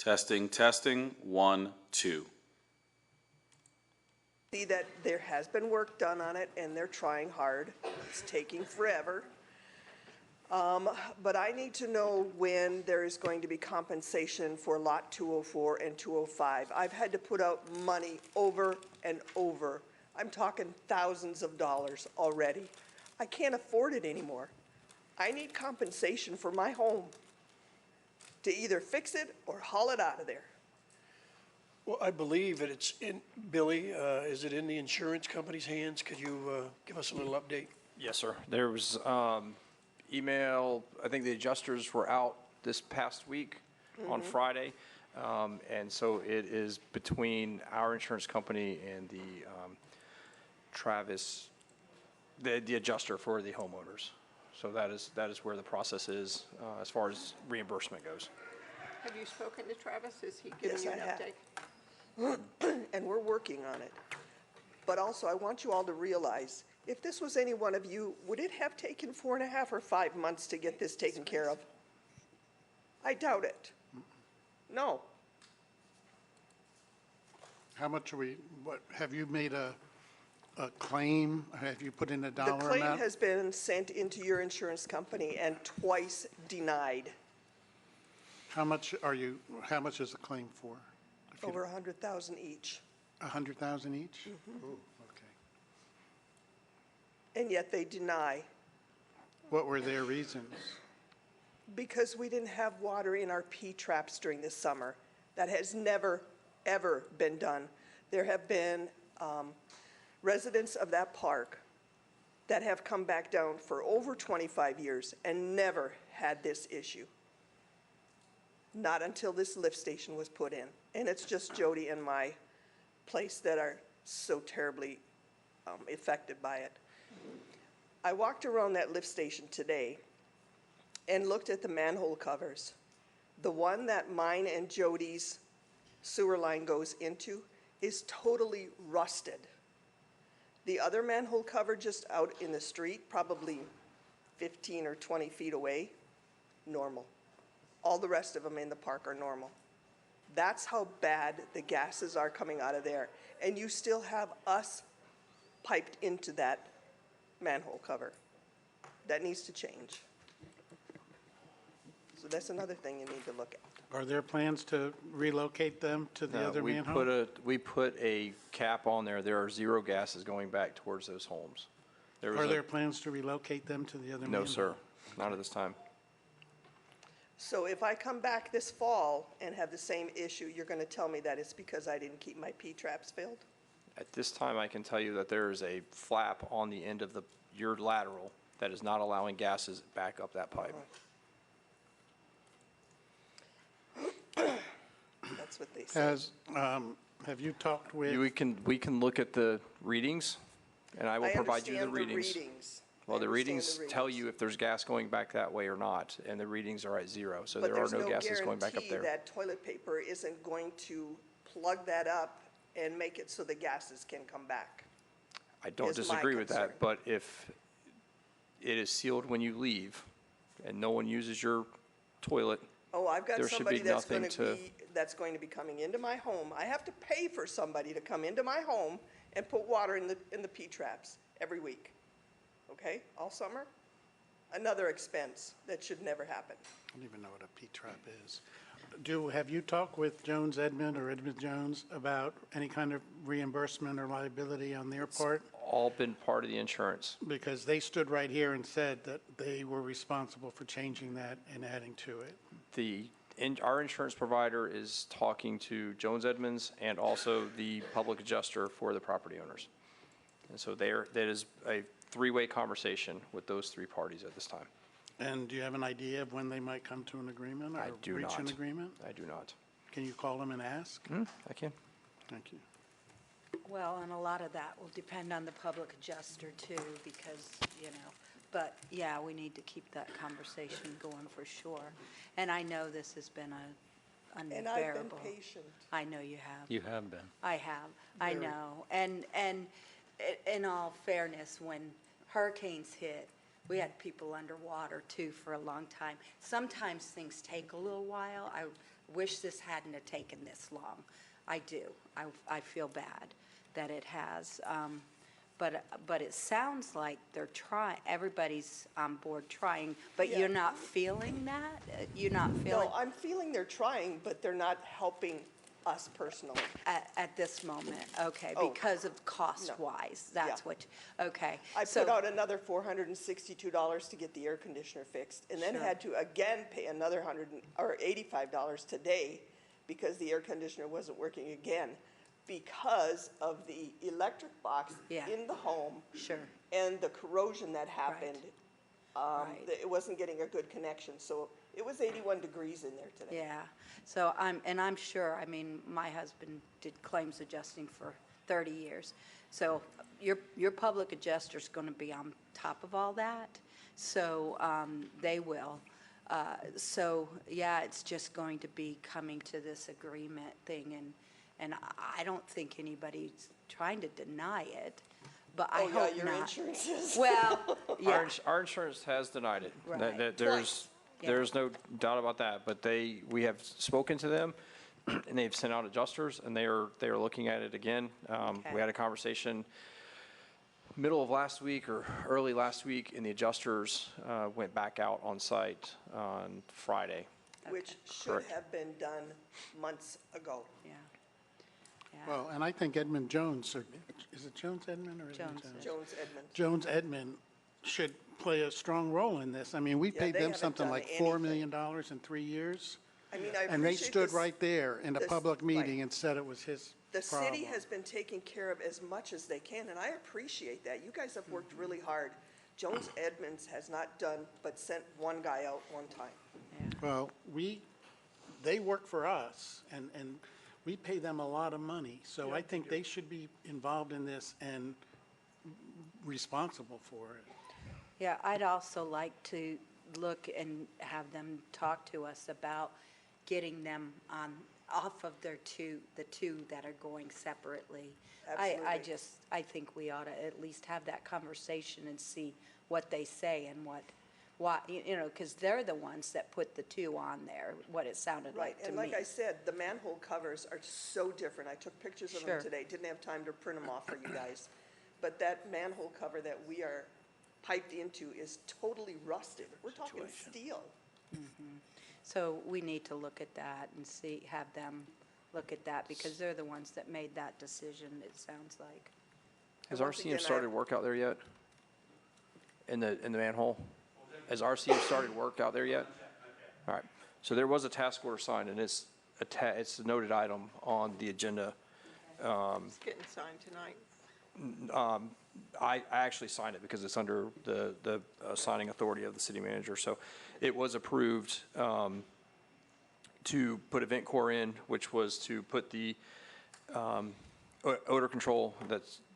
Testing, testing, 1, 2. See that there has been work done on it and they're trying hard. It's taking forever. But I need to know when there is going to be compensation for Lot 204 and 205. I've had to put out money over and over. I'm talking thousands of dollars already. I can't afford it anymore. I need compensation for my home to either fix it or haul it out of there. Well, I believe that it's in, Billy, is it in the insurance company's hands? Could you give us a little update? Yes, sir. There was email, I think the adjusters were out this past week on Friday. And so it is between our insurance company and the Travis, the adjuster for the homeowners. So that is where the process is as far as reimbursement goes. Have you spoken to Travis? Is he giving you an update? And we're working on it. But also, I want you all to realize, if this was any one of you, would it have taken 4.5 or 5 months to get this taken care of? I doubt it. No. How much are we, what, have you made a claim? Have you put in a dollar amount? The claim has been sent into your insurance company and twice denied. How much is the claim for? Over 100,000 each. 100,000 each? Ooh, okay. And yet they deny. What were their reasons? Because we didn't have water in our P-traps during the summer. That has never, ever been done. There have been residents of that park that have come back down for over 25 years and never had this issue. Not until this lift station was put in. And it's just Jody and my place that are so terribly affected by it. I walked around that lift station today and looked at the manhole covers. The one that mine and Jody's sewer line goes into is totally rusted. The other manhole cover just out in the street, probably 15 or 20 feet away, normal. All the rest of them in the park are normal. That's how bad the gases are coming out of there. And you still have us piped into that manhole cover. That needs to change. So that's another thing you need to look at. Are there plans to relocate them to the other manhole? We put a cap on there. There are 0 gases going back towards those homes. Are there plans to relocate them to the other manhole? No, sir. Not at this time. So if I come back this fall and have the same issue, you're going to tell me that it's because I didn't keep my P-traps filled? At this time, I can tell you that there is a flap on the end of your lateral that is not allowing gases back up that pipe. That's what they say. Have you talked with? We can look at the readings, and I will provide you the readings. Well, the readings tell you if there's gas going back that way or not, and the readings are at 0, so there are no gases going back up there. But there's no guarantee that toilet paper isn't going to plug that up and make it so the gases can come back. I don't disagree with that, but if it is sealed when you leave and no one uses your toilet, oh, I've got somebody that's going to be coming into my home. I have to pay for somebody to come into my home and put water in the P-traps every week. Okay, all summer? Another expense that should never happen. I don't even know what a P-trap is. Have you talked with Jones Edmond or Edmond Jones about any kind of reimbursement or liability on their part? all been part of the insurance. Because they stood right here and said that they were responsible for changing that and adding to it. Our insurance provider is talking to Jones Edmonds and also the public adjuster for the property owners. And so that is a three-way conversation with those three parties at this time. And do you have an idea of when they might come to an agreement or reach an agreement? I do not. Can you call them and ask? I can. Thank you. Well, and a lot of that will depend on the public adjuster too, because, but yeah, we need to keep that conversation going for sure. And I know this has been unbearable. And I've been patient. I know you have. You have been. I have. I know. And in all fairness, when hurricanes hit, We had people underwater too for a long time. Sometimes things take a little while. I wish this hadn't have taken this long. I do. I feel bad that it has. But it sounds like they're trying, everybody's on board trying, but Yeah. you're not feeling that? You're not feeling No, I'm feeling they're trying, but they're not helping us personally. at this moment? Okay, Oh, because of cost-wise, that's Yeah. what, okay. I So- put out another $462 to get the air conditioner fixed, and then Sure. had to again pay another $85 today because the air conditioner wasn't working again because of the electric box Yeah. in the home Sure. and the corrosion that happened. Right. It wasn't getting a good connection, so it was 81 degrees in there today. Yeah, so I'm sure, I mean, my husband did claims adjusting for 30 years. So your public adjuster's going to be on top of all that, so they will. So, yeah, it's just going to be coming to this agreement thing, and I don't think anybody's trying to deny it, but I Oh, yeah, hope your not. insurance is. Well, yeah, Our insurance has denied it. Right. Twice. There's no doubt about that, but we have spoken to them, and they've sent out adjusters, and they are looking at it again. Okay. We had a conversation middle of last week or early last week, and the adjusters went back out on site on Friday. Which should Correct. have been done months ago. yeah. Yeah. Well, and I think Edmund Jones, or is it Jones Edmund or Edmund Jones. Jones? Jones Edmond. Jones Edmund should play a strong role in this. I mean, we Yeah, paid they them haven't something done like $4 anything. million in 3 years. I mean, I And they appreciate stood this. right there in a this- public right. meeting and said it was his The city problem. has been taking care of as much as they can, and I appreciate that. You guys have worked really hard. Jones Edmonds has not done but sent one guy out one time. Well, they work for us, and we pay them a lot of money. So I think they should be involved in this and responsible for it. Yeah, I'd also like to look and have them talk to us about getting them off of the two that are going separately. Absolutely. I think we ought to at least have that conversation and see what they say and what, because they're the ones that put the two on there, what it sounded Right, like to and me. like I said, the manhole covers are so different. I took pictures of them Sure. today, didn't have time to print them off for you guys. But that manhole cover that we are piped into is totally rusted. We're talking steel. So we need to look at that and have them look at that, because they're the ones that made that decision, it sounds like. Has once RCM again, started work out there yet? In the manhole? Has RCM started work out there yet? All right. So there was a task order signed, and it's a noted item on the agenda. It's getting signed tonight. I actually signed it because it's under the signing authority of the city manager. So it was approved to put a vent core in, which was to put the odor control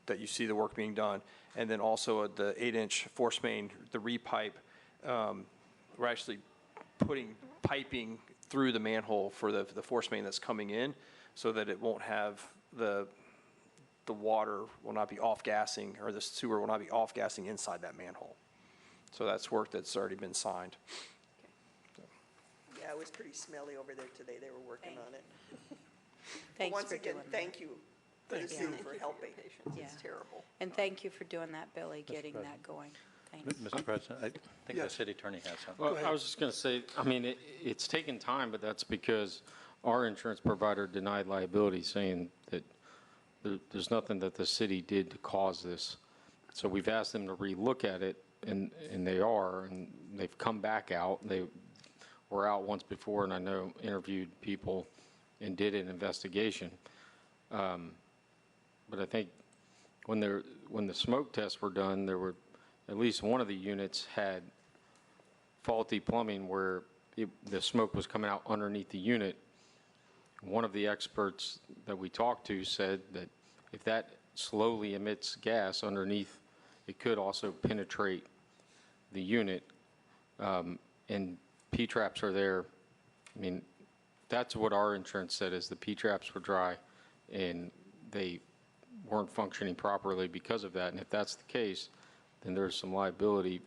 that you see the work being done, and then also the 8-inch force main, the repipe. We're actually putting piping through the manhole for the force main that's coming in, so that it won't have the water will not be off-gassing, or the sewer will not be off-gassing inside that manhole. So that's work that's already been signed. Yeah, it was pretty smelly over there today. They were working on it. But Thanks once for again, doing that. thank you for the city for helping. Patience, it's Yeah. terrible. And thank you for doing that, Billy, getting that going. Thanks. Mr. President, I think the city attorney has something. Go Well, I ahead. was just going to say, I mean, it's taken time, but that's because our insurance provider denied liability, saying that there's nothing that the city did to cause this. So we've asked them to relook at it, and they are, and they've come back out. They were out once before, and I know interviewed people and did an investigation. But I think when the smoke tests were done, there were at least one of the units had faulty plumbing where the smoke was coming out underneath the unit. One of the experts that we talked to said that if that slowly emits gas underneath, it could also penetrate the unit. And P-traps are there. I mean, that's what our insurance said, is the P-traps were dry and they weren't functioning properly because of that. And if that's the case, then there's some liability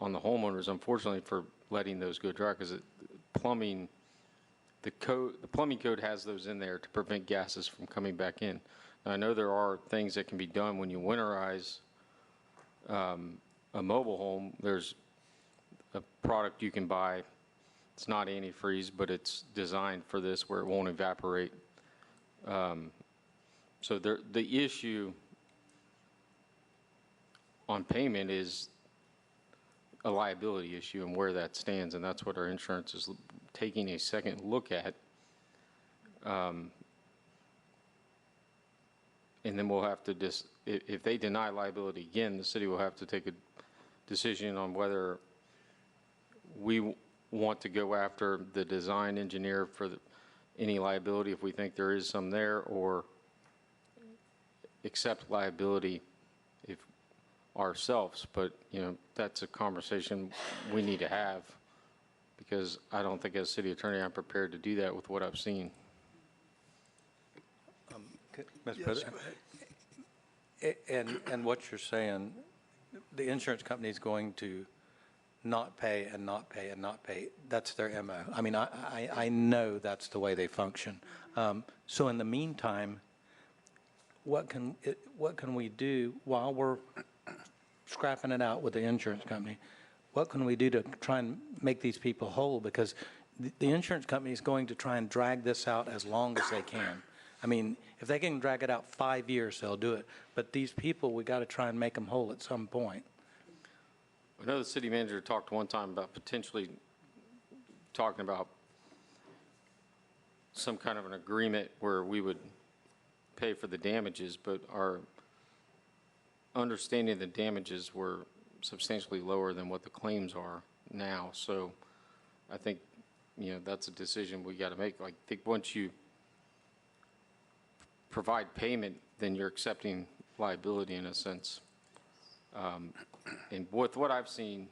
on the homeowners, unfortunately, for letting those go dry, because plumbing, the plumbing code has those in there to prevent gases from coming back in. Now, I know there are things that can be done when you winterize a mobile home. There's a product you can buy. It's not antifreeze, but it's designed for this where it won't evaporate. So the issue on payment is a liability issue and where that stands, and that's what our insurance is taking a second look at. And then we'll have to if they deny liability again, the city will have to take a decision on whether we want to go after the design engineer for any liability if we think there is some there, or accept liability if ourselves. But, you know, that's a conversation we need to have, because I don't think as city attorney I'm prepared to do that with what I've seen. Mr. President? And what you're saying, the insurance company is going to not pay and not pay and not pay. That's their MO. I mean, I know that's the way they function. So in the meantime, what can we do while we're scrapping it out with the insurance company? What can we do to try and make these people whole? Because the insurance company is going to try and drag this out as long as they can. I mean, if they can drag it out 5 years, they'll do it. But these people, we got to try and make them whole at some point. I know the city manager talked one time about potentially talking about some kind of an agreement where we would pay for the damages, but our understanding of the damages were substantially lower than what the claims are now. So I think, you know, that's a decision we got to make. Like, I think once you provide payment, then you're accepting liability in a sense. And with what I've seen,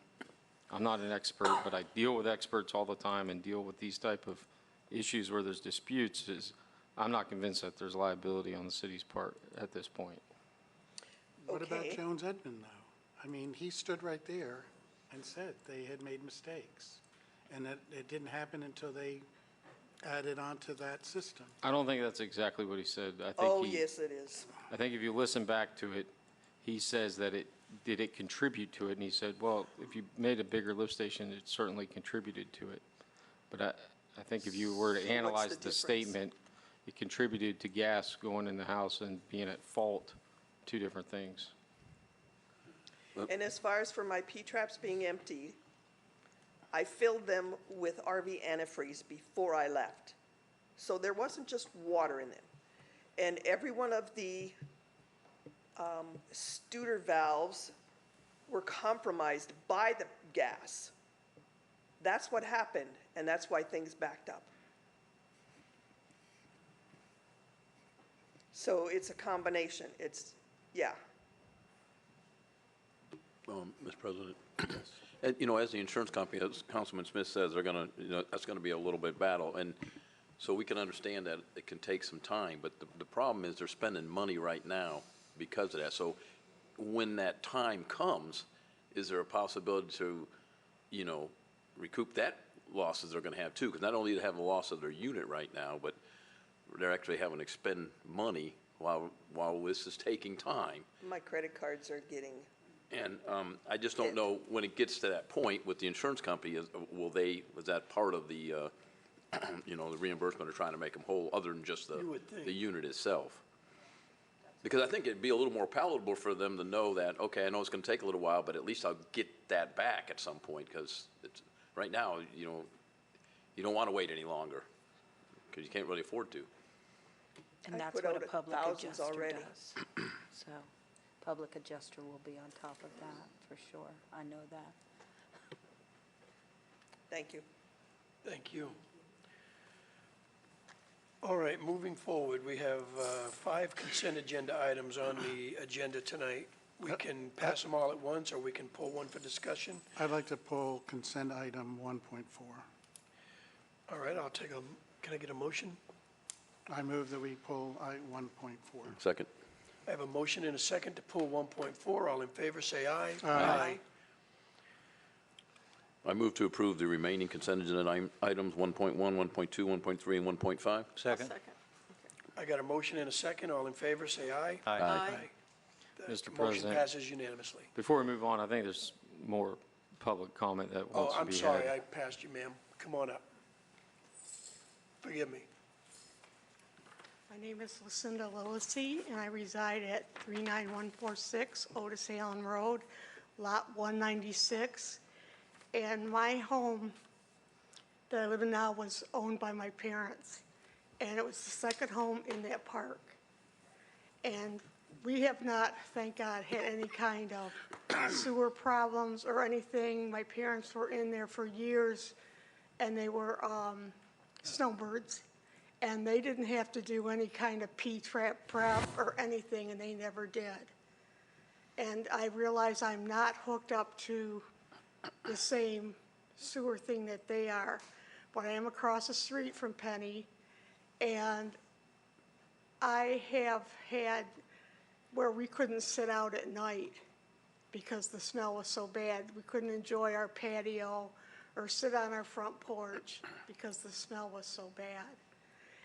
I'm not an expert, but I deal with experts all the time and deal with these type of issues where there's disputes. I'm not convinced that there's liability on the city's part at this point. What about Okay. Jones Edmond, though? I mean, he stood right there and said they had made mistakes, and that it didn't happen until they added onto that system. I don't think that's exactly what he said. I think Oh, yes, it is. I think if you listen back to it, he says that did it contribute to it? And he said, well, if you made a bigger lift station, it certainly contributed to it. But I think if you were to So analyze what's the difference? statement, it contributed to gas going in the house and being at fault, two different things. And as far as for my P-traps being empty, I filled them with RV antifreeze before I left. So there wasn't just water in them. And every one of the Studer valves were compromised by the gas. That's what happened, and that's why things backed up. So it's a combination. It's, yeah. Mr. President? And, you know, as the insurance company, as Councilman Smith says, they're going to, you know, that's going to be a little bit battle. And so we can understand that it can take some time. But the problem is they're spending money right now because of that. So when that time comes, is there a possibility to, you know, recoup that losses they're going to have too? Because not only do they have a loss of their unit right now, but they're actually having to expend money while this is taking time. My credit cards are getting, And I just don't know when it gets to that point with the insurance company, was that part of the, you know, the reimbursement or trying to make them whole other than just the unit itself? Because I think it'd be a little more palatable for them to know that, okay, I know it's going to take a little while, but at least I'll get that back at some point, because right now, you know, you don't want to wait any longer because you can't really afford to. And I that's put what out a public thousands adjuster already. does. So, public adjuster will be on top of that, for sure. I know that. thank you. Thank you. All right, moving forward, we have 5 consent agenda items on the agenda tonight. We can pass them all at once, or we can pull one for discussion. I'd like to pull consent item 1.4. All right, can I get a motion? I move that we pull 1.4. Second. I have a motion and a second to pull 1.4. All in favor, say aye. Aye. I move to approve the remaining consent agenda items 1.1, 1.2, 1.3, and 1.5. Second? I got a motion and a second. All in favor, say aye. Aye. The Mr. Motion President. passes unanimously. Before we move on, I think there's more public comment that Oh, wants to I'm be had. sorry, I passed you, ma'am. Come on up. Forgive me. My name is Lucinda Lillesey, and I reside at 39146 Otis Allen Road, Lot 196. And my home that I live in now was owned by my parents, and it was the second home in that park. And we have not, thank God, had any kind of sewer problems or anything. My parents were in there for years, and they were snowbirds. And they didn't have to do any kind of P-trap prep or anything, and they never did. And I realize I'm not hooked up to the same sewer thing that they are, but I am across the street from Penny, and I have had where we couldn't sit out at night because the smell was so bad. We couldn't enjoy our patio or sit on our front porch because the smell was so bad.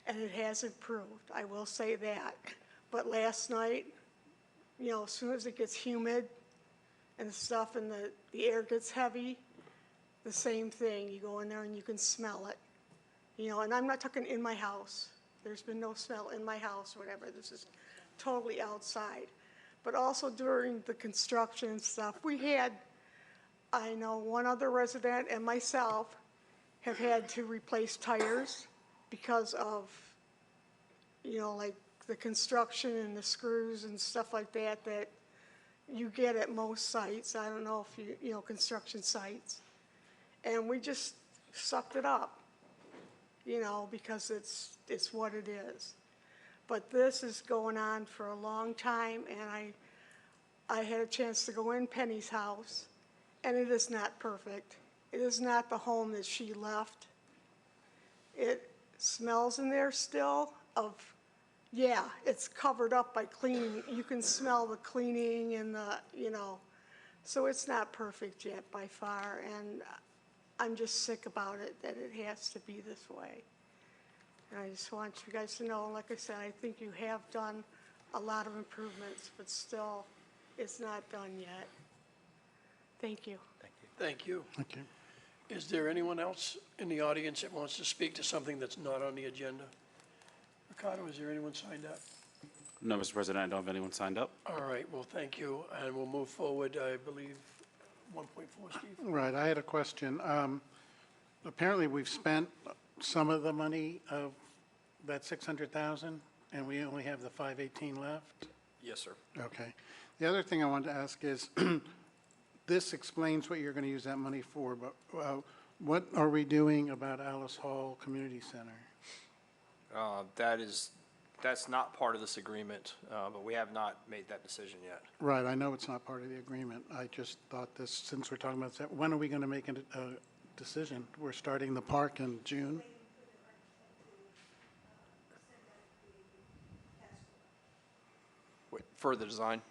And it has improved, I will say that. But last night, you know, as soon as it gets humid and stuff and the air gets heavy, the same thing. You go in there and you can smell it. You know, and I'm not talking in my house. There's been no smell in my house or whatever. This is totally outside. But also during the construction and stuff, we had, I know one other resident and myself have had to replace tires because of, you know, like the construction and the screws and stuff like that that you get at most sites. I don't know if you know, construction sites. And we just sucked it up, you know, because it's what it is. But this is going on for a long time, and I had a chance to go in Penny's house, and it is not perfect. It is not the home that she left. It smells in there still of, yeah, it's covered up by cleaning. You can smell the cleaning and the, you know, so it's not perfect yet by far, and I'm just sick about it, that it has to be this way. And I just want you guys to know, like I said, I think you have done a lot of improvements, but still, it's not done yet. Thank you. Thank you. Okay. Is there anyone else in the audience that wants to speak to something that's not on the agenda? Ricardo, is there anyone signed up? No, Mr. President, I don't have anyone signed up. All right, well, thank you, and we'll move forward, I believe, 1.4, Steve? Right, I had a question. Apparently, we've spent some of the money of that 600,000, and we only have the 518 left? Yes, sir. Okay. The other thing I wanted to ask is, this explains what you're going to use that money for, but what are we doing about Alice Hall Community Center? That's not part of this agreement, but we have not made that decision yet. Right, I know it's not part of the agreement. I just thought this, since we're talking about that, when are we going to make a decision? We're starting the park in June? Wait, for the design,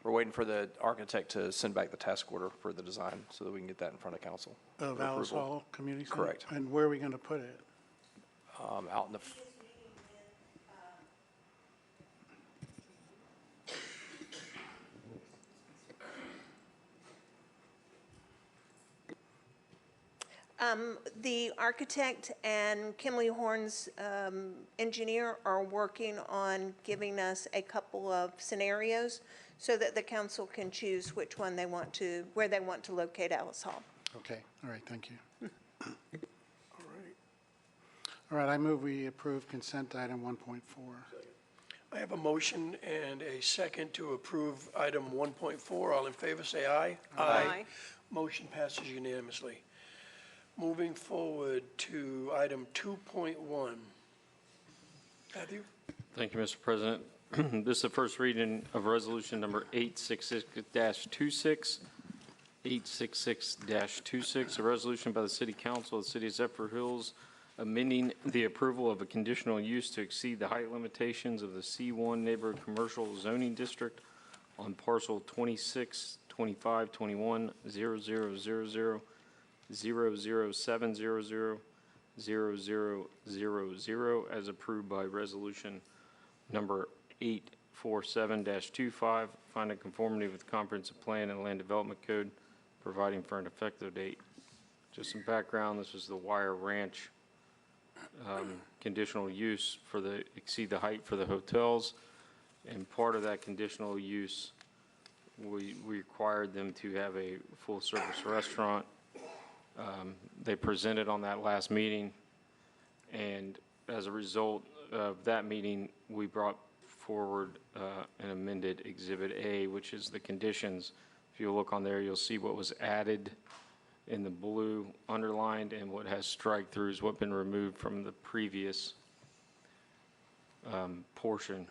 we're waiting for the architect to send back the task order for the design so that we can get that in front of council. Of for Alice approval. Hall Community Center? Correct. And where are we going to put it? Out in the, The architect and Kimley Horn's engineer are working on giving us a couple of scenarios so that the council can choose which one they want to, where they want to locate Alice Hall. Okay, all right, thank you. All right. All right, I move we approve consent item 1.4. I have a motion and a second to approve item 1.4. All in favor, say aye. Aye. Motion passes unanimously. Moving forward to item 2.1. Matthew? Thank you, Mr. President. This is the first reading of resolution number 866-26. 866-26, a resolution by the City Council of the City of Zephyrhills amending the approval of a conditional use to exceed the height limitations of the C1 Neighborhood Commercial Zoning District on parcel 26, 25, 21, 0000, 007000000 as approved by resolution number 847-25, finding conformity with comprehensive plan and land development code, providing for an effective date. Just some background, this was the Wire Ranch conditional use for the exceed the height for the hotels, and part of that conditional use, we required them to have a full-service restaurant. They presented on that last meeting, and as a result of that meeting, we brought forward an amended Exhibit A, which is the conditions. If you look on there, you'll see what was added in the blue underlined, and what has strike-throughs, what been removed from the previous portion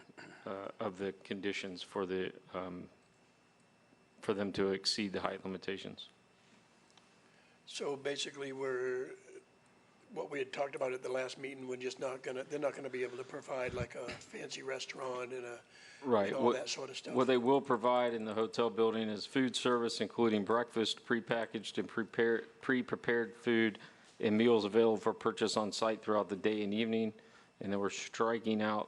of the conditions for the for them to exceed the height limitations. So basically, what we had talked about at the last meeting, they're not gonna be able to provide like a fancy restaurant and Right. and all that sort of stuff. What they will provide in the hotel building is food service, including breakfast, prepackaged and pre-prepared food, and meals available for purchase on site throughout the day and evening. And then we're striking out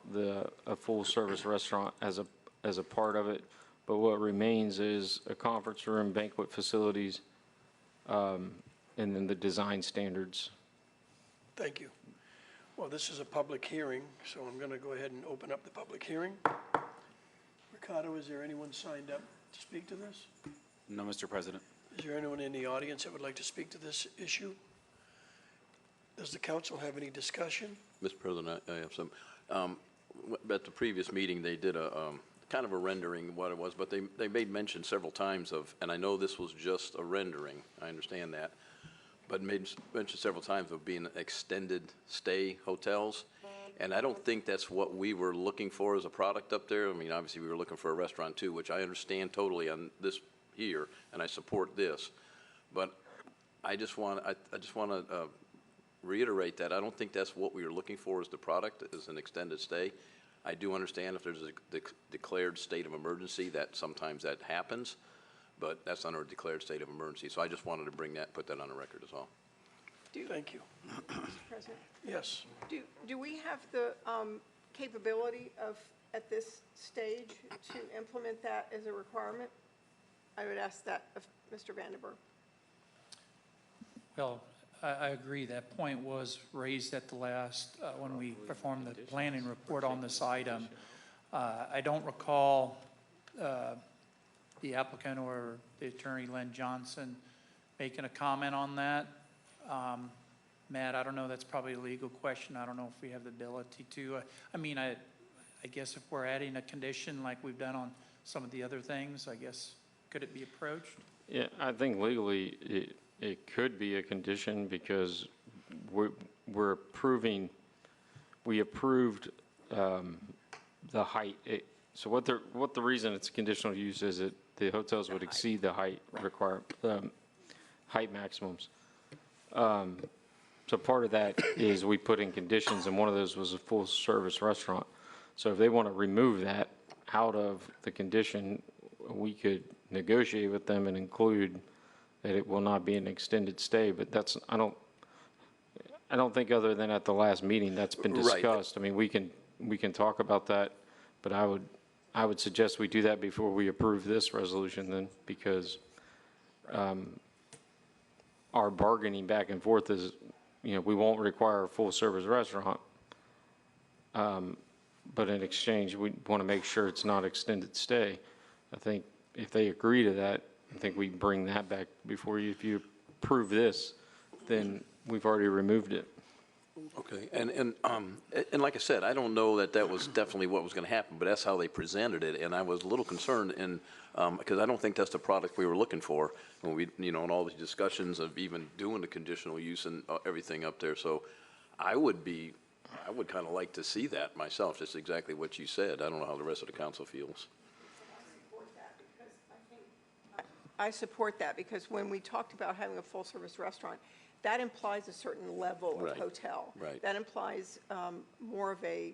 a full-service restaurant as a part of it. But what remains is a conference room, banquet facilities, and then the design standards. Thank you. Well, this is a public hearing, so I'm going to go ahead and open up the public hearing. Ricardo, is there anyone signed up to speak to this? No, Mr. President. Is there anyone in the audience that would like to speak to this issue? Does the council have any discussion? Mr. President, I have some. At the previous meeting, they did a kind of a rendering of what it was, but they made mention several times of, and I know this was just a rendering, I understand that, but made mention several times of being extended stay hotels. And I don't think that's what we were looking for as a product up there. I mean, obviously, we were looking for a restaurant too, which I understand totally on this here, and I support this. But I just want to reiterate that I don't think that's what we were looking for as the product, as an extended stay. I do understand if there's a declared state of emergency that sometimes that happens, but that's under a declared state of emergency. So I just wanted to put that on the record as well. Thank you. Mr. President, Yes. do we have the capability at this stage to implement that as a requirement? I would ask that of Mr. Vandenberg. Well, I agree. That point was raised at the last, when we performed the planning report on this item. I don't recall the applicant or the attorney, Len Johnson, making a comment on that. Matt, I don't know, that's probably a legal question. I don't know if we have the ability to. I mean, I guess if we're adding a condition like we've done on some of the other things, I guess, could it be approached? Yeah, I think legally it could be a condition because we approved the height. So what the reason it's conditional use is that the hotels would exceed the height height maximums. So part of that is we put in conditions, and one of those was a full-service restaurant. So if they want to remove that out of the condition, we could negotiate with them and include that it will not be an extended stay. But that's I don't think other than at the last meeting that's been discussed. Right. I mean, we can talk about that, but I would suggest we do that before we approve this resolution then, because our bargaining back and forth is, we won't require a full-service restaurant, but in exchange, we want to make sure it's not extended stay. I think if they agree to that, I think we bring that back before you. If you approve this, then we've already removed it. Okay, and like I said, I don't know that was definitely what was going to happen, but that's how they presented it, and I was a little concerned, because I don't think that's the product we were looking for when we, in all these discussions of even doing the conditional use and everything up there. So I would kind of like to see that myself, just exactly what you said. I don't know how the rest of the council feels. I support that because when we talked about having a full-service restaurant, that implies a certain level of hotel. Right. That implies more of a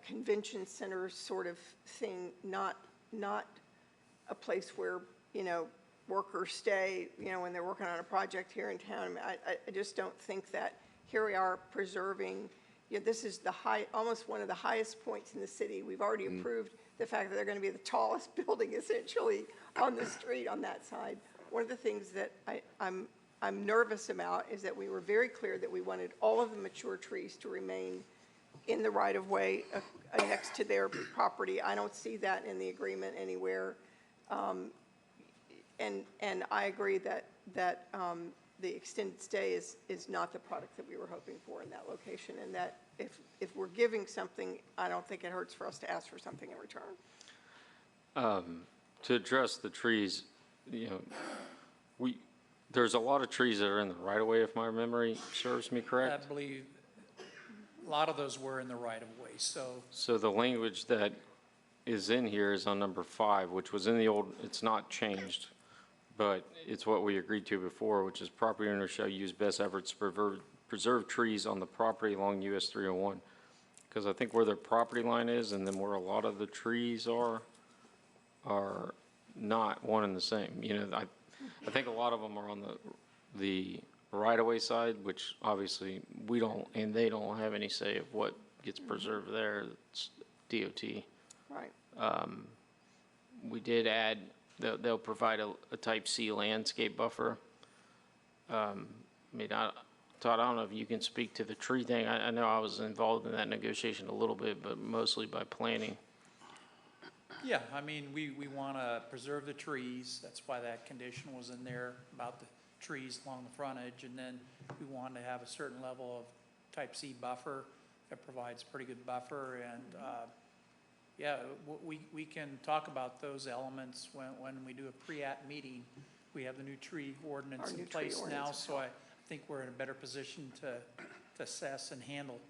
convention center sort of thing, not a place where, workers stay, you know, when they're working on a project here in town. I mean, I just don't think that here we are preserving, you know, this is the almost one of the highest points in the city. We've already approved the fact that they're going to be the tallest building essentially on the street on that side. One of the things that I'm nervous about is that we were very clear that we wanted all of the mature trees to remain in the right-of-way next to their property. I don't see that in the agreement anywhere. And I agree that the extended stay is not the product that we were hoping for in that location, and that if we're giving something, I don't think it hurts for us to ask for something in return. To address the trees, you know, there's a lot of trees that are in the right of way, if my memory serves me correct. I believe a lot of those were in the right-of-way, so. So the language that is in here is on number 5, which was in the old, it's not changed, but it's what we agreed to before, which is property owners shall use best efforts to preserve trees on the property along US 301. Because I think where their property line is and then where a lot of the trees are not one and the same. You know, I think a lot of them are on the right-of-way side, which obviously we don't, and they don't have any say of what gets preserved there. It's DOT. Right. We did add, they'll provide a type C landscape buffer. I mean, Todd, I don't know if you can speak to the tree thing. I know I was involved in that negotiation a little bit, but mostly by planning. Yeah, I mean, we want to preserve the trees. That's why that condition was in there about the trees along the frontage. And then we want to have a certain level of type C buffer that provides pretty good buffer. And, yeah, we can talk about those elements when we do a pre-app meeting. We have the new tree ordinance in place now, so I think we're in a better position to assess and handle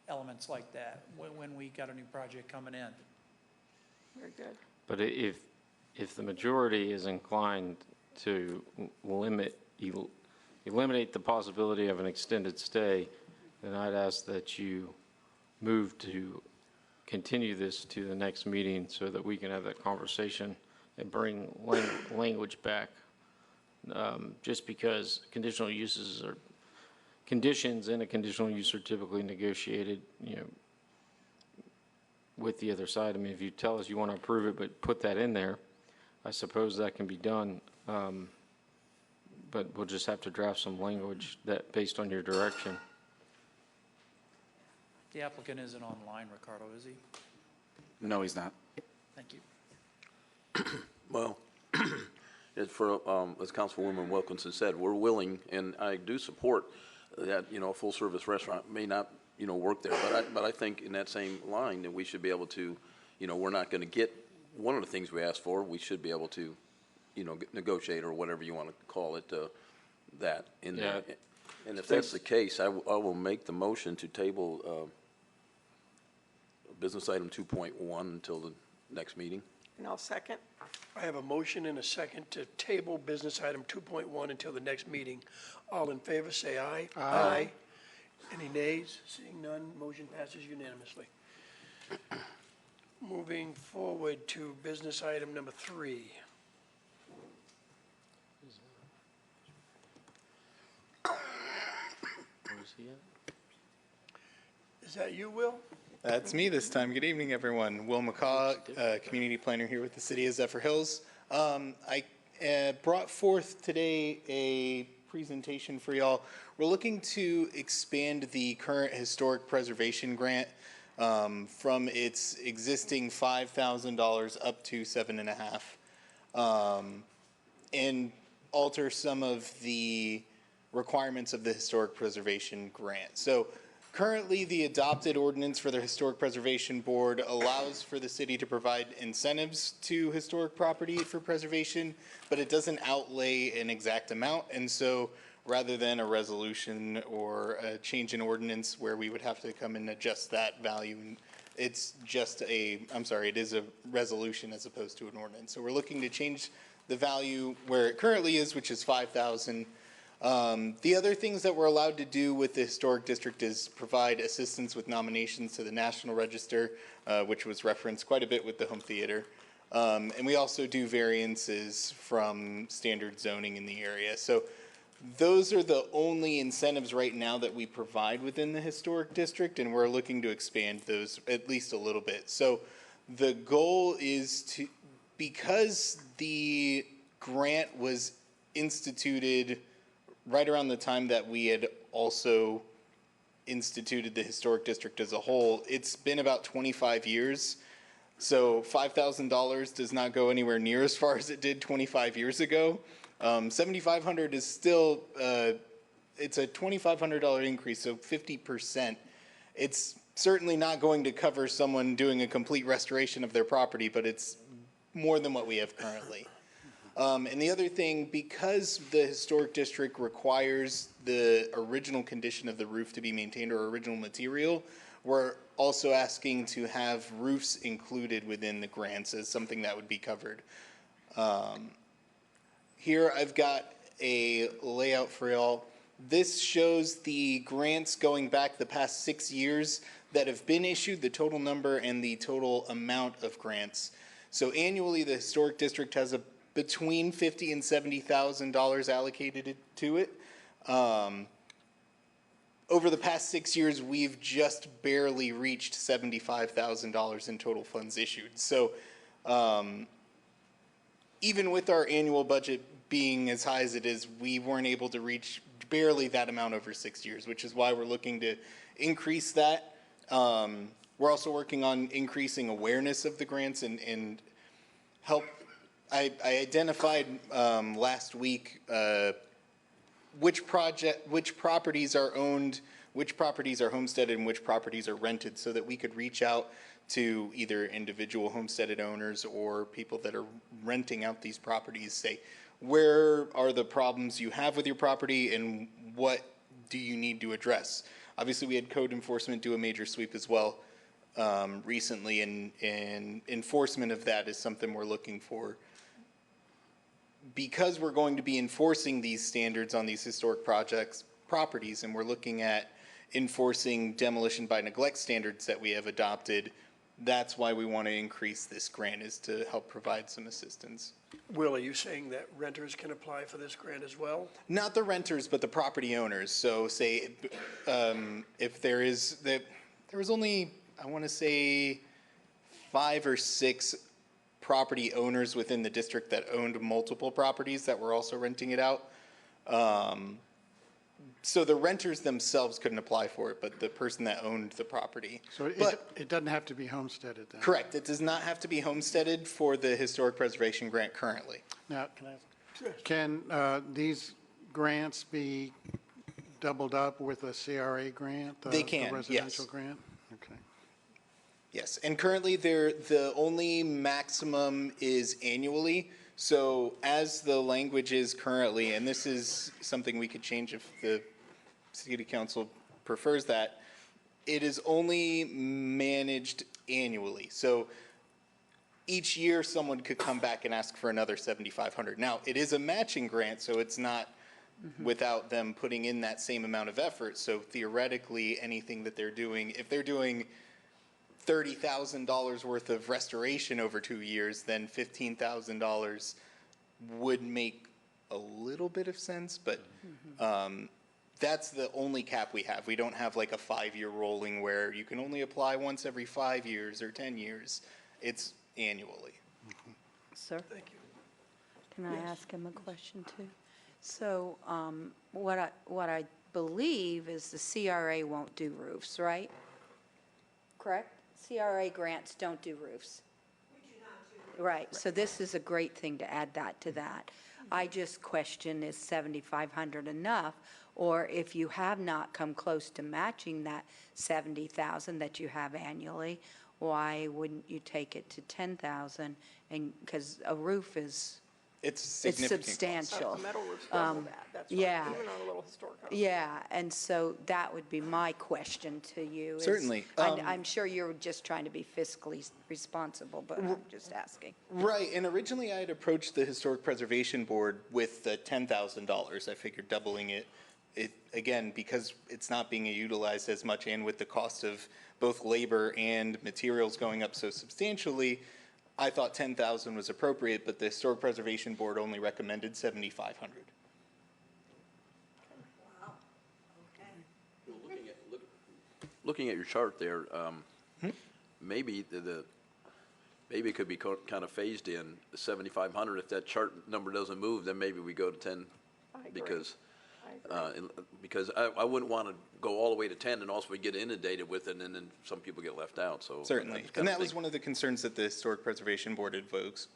elements like that when we got a new project coming in. Very good. But if the majority is inclined to eliminate the possibility of an extended stay, then I'd ask that you move to continue this to the next meeting so that we can have that conversation and bring language back. Just because conditional uses are, conditions in a conditional use are typically negotiated, you know, with the other side. I mean, if you tell us you want to approve it, but put that in there, I suppose that can be done. But we'll just have to draft some language that based on your direction. The applicant isn't online, Ricardo, is he? No, he's not. Thank you. Well, as Councilwoman Wilkinson said, we're willing, and I do support that, you know, a full-service restaurant may not, you know, work there, but I think in that same line that we should be able to, you know, we're not going to get one of the things we asked for. We should be able to, you know, negotiate or whatever you want to call it, that in there. And if that's the case, I will make the motion to table business item 2.1 until the next meeting. And I'll second. I have a motion and a second to table business item 2.1 until the next meeting. All in favor, say aye. Aye. Any nays? Seeing none, motion passes unanimously. Moving forward to business item number 3. Is that you, Will? That's me this time. Good evening, everyone. Will McCaw, community planner here with the city of Zephyrhills. I brought forth today a presentation for y'all. We're looking to expand the current historic preservation grant from its existing $5,000 up to $7,500, and alter some of the requirements of the historic preservation grant. So currently, the adopted ordinance for the Historic Preservation Board allows for the city to provide incentives to historic property for preservation, but it doesn't outlay an exact amount. And so rather than a resolution or a change in ordinance where we would have to come and adjust that value, it's just it is a resolution as opposed to an ordinance. So we're looking to change the value where it currently is, which is $5,000. The other things that we're allowed to do with the historic district is provide assistance with nominations to the National Register, which was referenced quite a bit with the home theater. And we also do variances from standard zoning in the area. So those are the only incentives right now that we provide within the historic district, and we're looking to expand those at least a little bit. So the goal is to, because the grant was instituted right around the time that we had also instituted the historic district as a whole, it's been about 25 years. So $5,000 does not go anywhere near as far as it did 25 years ago. $7,500 is still, it's a $2,500 increase, so 50%. It's certainly not going to cover someone doing a complete restoration of their property, but it's more than what we have currently. And the other thing, because the historic district requires the original condition of the roof to be maintained or original material, we're also asking to have roofs included within the grants as something that would be covered. Here I've got a layout for y'all. This shows the grants going back the past 6 years that have been issued, the total number and the total amount of grants. So annually, the historic district has a between $50,000 and $70,000 allocated to it. Over the past 6 years, we've just barely reached $75,000 in total funds issued. So even with our annual budget being as high as it is, we weren't able to reach barely that amount over 6 years, which is why we're looking to increase that. We're also working on increasing awareness of the grants and help. I identified last week which properties are owned, which properties are homesteaded, and which properties are rented, so that we could reach out to either individual homesteaded owners or people that are renting out these properties, say, where are the problems you have with your property and what do you need to address? Obviously, we had code enforcement do a major sweep as well recently, and enforcement of that is something we're looking for. Because we're going to be enforcing these standards on these historic properties, and we're looking at enforcing demolition by neglect standards that we have adopted, that's why we want to increase this grant, is to help provide some assistance. Will, are you saying that renters can apply for this grant as well? Not the renters, but the property owners. So say if there was only, I want to say, 5 or 6 property owners within the district that owned multiple properties that were also renting it out. So the renters themselves couldn't apply for it, but the person that owned the property. So it doesn't have to be homesteaded then? Correct. It does not have to be homesteaded for the historic preservation grant currently. Now, can these grants be doubled up with a CRA grant? They can, the residential yes. grant? Okay. Yes, and currently the only maximum is annually. So as the language is currently, and this is something we could change if the city council prefers that, it is only managed annually. So each year someone could come back and ask for another $7,500. Now, it is a matching grant, so it's not without them putting in that same amount of effort. So theoretically, anything that they're doing, if they're doing $30,000 worth of restoration over 2 years, then $15,000 would make a little bit of sense, but that's the only cap we have. We don't have like a 5-year rolling where you can only apply once every 5 years or 10 years. It's annually. Sir? Thank you. Can I ask him a question too? So what I believe is the CRA won't do roofs, right? Correct? CRA grants don't do roofs. We do not do roofs. Right, so this is a great thing to add that to that. I just question, is $7,500 enough? Or if you have not come close to matching that $70,000 that you have annually, why wouldn't you take it to $10,000? And, because a roof is, It's significant cost. substantial. Metal roofs double that, that's right, Yeah. even on a little historic house. Yeah, and so that would be my question to you. is- Certainly. I'm sure you're just trying to be fiscally responsible, but I'm just asking. Right, and originally I had approached the Historic Preservation Board with the $10,000. I figured doubling it, again, because it's not being utilized as much, and with the cost of both labor and materials going up so substantially, I thought 10,000 was appropriate, but the Historic Preservation Board only recommended 7,500. Looking at your chart there, maybe maybe it could be kind of phased in, 7,500. If that chart number doesn't move, then maybe we go to 10. I agree. Because I wouldn't want to go all the way to 10 and also we get inundated with it and then some people get left out, so. Certainly. And that was one of the concerns that the Historic Preservation Board had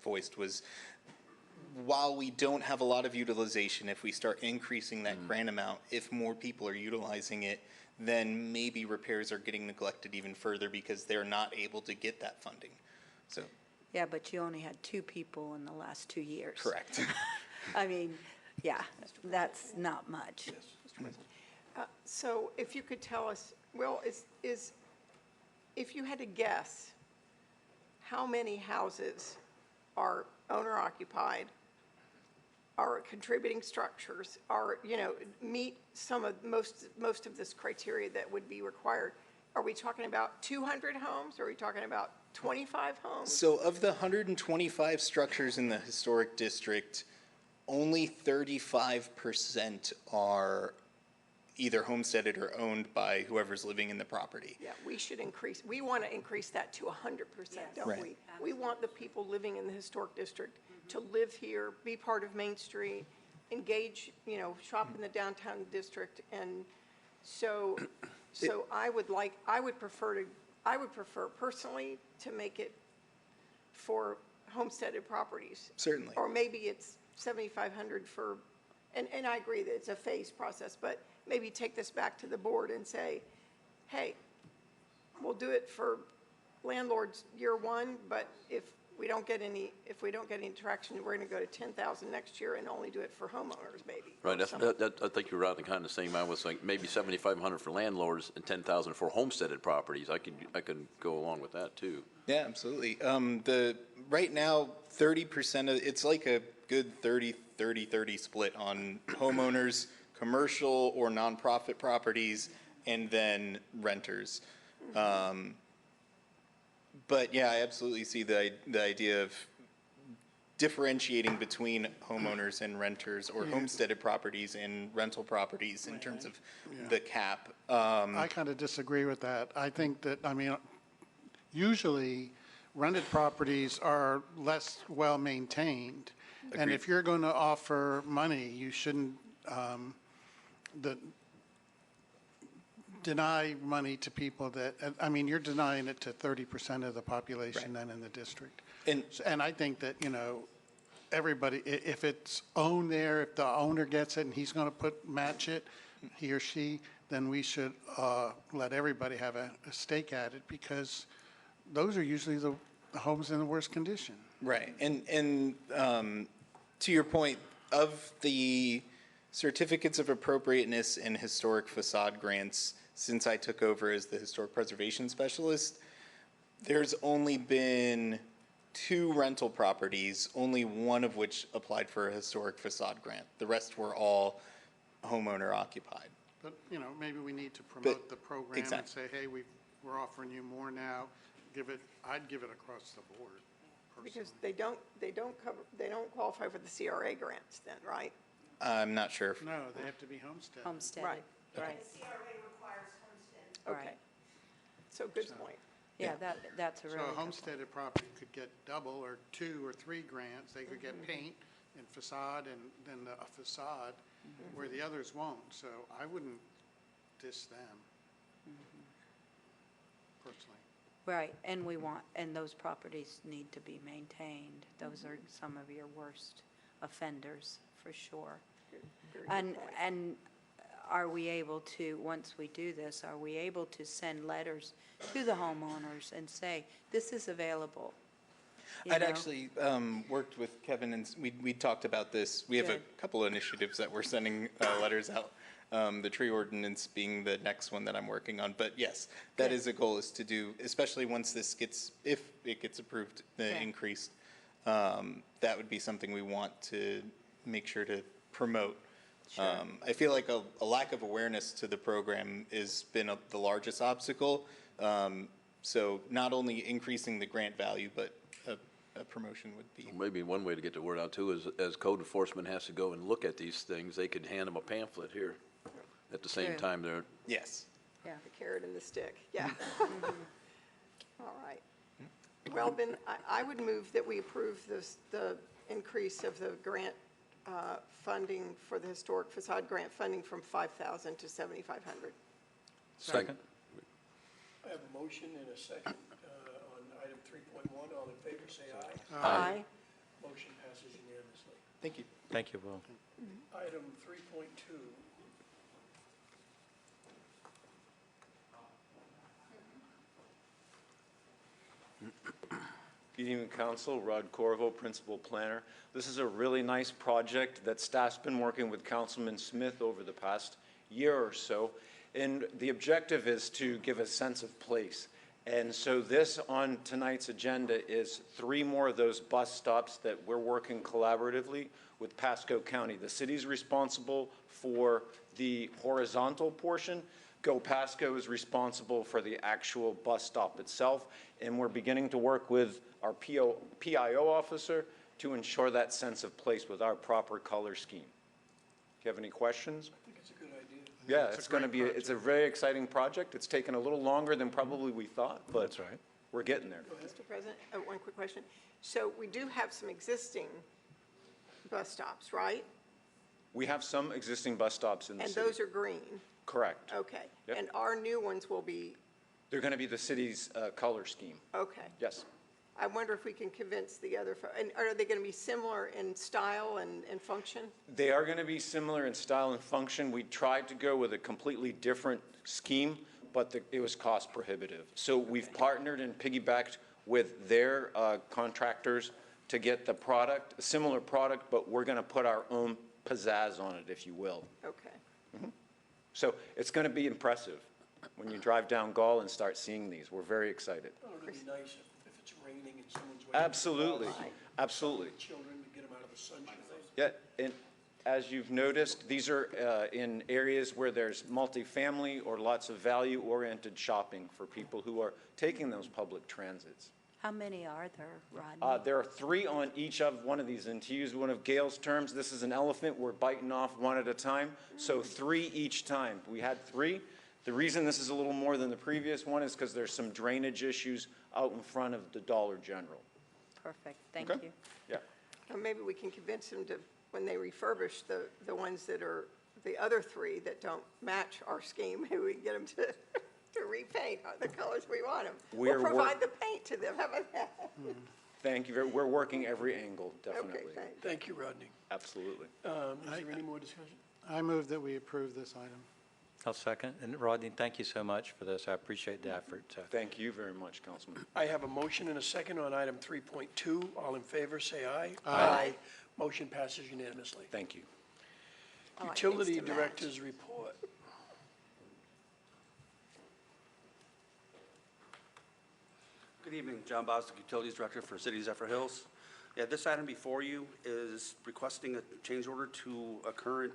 voiced was, while we don't have a lot of utilization, if we start increasing that grant amount, if more people are utilizing it, then maybe repairs are getting neglected even further because they're not able to get that funding. So, Yeah, but you only had 2 people in the last 2 years. correct. I mean, yeah, that's not much. So if you could tell us, Will, if you had to guess, how many houses are owner-occupied, are contributing structures, meet most of this criteria that would be required? Are we talking about 200 homes? Are we talking about 25 homes? So of the 125 structures in the historic district, only 35% are either homesteaded or owned by whoever's living in the property. Yeah, we want to increase that to 100%, don't Right. we? We want the people living in the historic district to live here, be part of Main Street, engage, shop in the downtown district. And so I would prefer personally to make it for homesteaded properties. Certainly. Or maybe it's 7,500 for, and I agree that it's a phased process, but maybe take this back to the board and say, hey, we'll do it for landlords year 1, but if we don't get any traction, we're going to go to 10,000 next year and only do it for homeowners, maybe. Right, I think you're right, the kind of same, I was like, maybe 7,500 for landlords and 10,000 for homesteaded properties. I could go along with that, too. Yeah, absolutely. Right now, 30% of, it's like a good 30-30 split on homeowners, commercial or nonprofit properties, and then renters. But yeah, I absolutely see the idea of differentiating between homeowners and renters, or homesteaded properties and rental properties in terms of the cap. I kind of disagree with that. I think that, usually rented properties are less well-maintained. And if you're going to offer money, you shouldn't deny money to people that, you're denying it to 30% of the population then in the district. And I think that, everybody, if it's owned there, if the owner gets it and he's going to match it, he or she, then we should let everybody have a stake at it, because those are usually the homes in the worst condition. Right. And to your point, of the certificates of appropriateness and historic facade grants, since I took over as the historic preservation specialist, there's only been 2 rental properties, only one of which applied for a historic facade grant. The rest were all homeowner occupied. But, maybe we need to promote the program and say, hey, we're offering you more now. I'd give it across the board, personally. Because they don't qualify for the CRA grants then, right? I'm not sure. No, they have to be homestead. Homesteaded. Right. Right. Okay. Right. So good point. Yeah, that's a really So a good point. homesteaded property could get double or 2 or 3 grants. They could get paint and facade and then a facade where the others won't. So I wouldn't diss them personally. Right, and those properties need to be maintained. Those are some of your worst offenders, for sure. And are we able to, once we do this, are we able to send letters to the homeowners and say, this is available? I'd actually worked with Kevin, and we talked about this. We have a couple of initiatives that we're sending letters out. The tree ordinance being the next one that I'm working on. But yes, that is a goal, is to do, especially once this if it gets approved, increased, that would be something we want to make sure to promote. Sure. I feel like a lack of awareness to the program has been the largest obstacle. So not only increasing the grant value, but a promotion would be. Maybe one way to get the word out too is, as code enforcement has to go and look at these things, they could hand them a pamphlet here. At the same True. time, they're, Yes. The carrot and the stick, yeah. All right. Well, then, I would move that we approve the increase of the grant funding for the historic facade grant funding from 5,000 to 7,500. Second. I have a motion and a second on item 3.1. All in favor, say aye. Aye. Motion passes unanimously. Thank you. Thank you, Will. Item 3.2. Good evening, Council. Rod Corvo, Principal Planner. This is a really nice project that staff's been working with Councilman Smith over the past year or so, and the objective is to give a sense of place. And so this on tonight's agenda is 3 more of those bus stops that we're working collaboratively with Pasco County. The city's responsible for the horizontal portion. Go Pasco is responsible for the actual bus stop itself, and we're beginning to work with our PIO officer to ensure that sense of place with our proper color scheme. Do you have any questions? I think it's a good idea. Yeah, it's going to be, it's a very exciting project. It's taken a little longer than probably we thought, but That's right. we're getting there. Mr. President, one quick question. So we do have some existing bus stops, right? We have some existing bus stops in the And city. those are green? Correct. Okay. Yep. And our new ones will be, They're going to be the city's color scheme. okay. Yes. I wonder if we can convince the other, and are they going to be similar in style and function? They are going to be similar in style and function. We tried to go with a completely different scheme, but it was cost prohibitive. So we've partnered and piggybacked with their contractors to get the product, a similar product, but we're going to put our own pizzazz on it, if you will. Okay. So it's going to be impressive when you drive down Gall and start seeing these. We're very excited. Oh, it'd be nice if it's raining and someone's waiting. Absolutely, absolutely. Children to get them out of the sunshine. Yeah, and as you've noticed, these are in areas where there's multifamily or lots of value-oriented shopping for people who are taking those public transits. How many are there, Rodney? There are 3 on each of one of these, and to use one of Gail's terms, this is an elephant. We're biting off one at a time, so 3 each time. We had 3. The reason this is a little more than the previous one is because there's some drainage issues out in front of the Dollar General. Perfect, thank Okay. you. Yeah. Or maybe we can convince them to, when they refurbish the ones that are, the other 3 that don't match our scheme, maybe we can get them to repaint the colors we want them. We're We'll provide the paint to them, how about that? Thank you. We're working every angle, definitely. Okay, thanks. Thank you, Rodney. Absolutely. Is there any more discussion? I move that we approve this item. I'll second. And Rodney, thank you so much for this. I appreciate the effort. Thank you very much, Councilman. I have a motion and a second on item 3.2. All in favor, say aye. Aye. Motion passes unanimously. Thank you. Oh, it needs Utility to match. Director's report. Good evening, John Bostic, Utilities Director for City Zephyrhills. Yeah, this item before you is requesting a change order to a current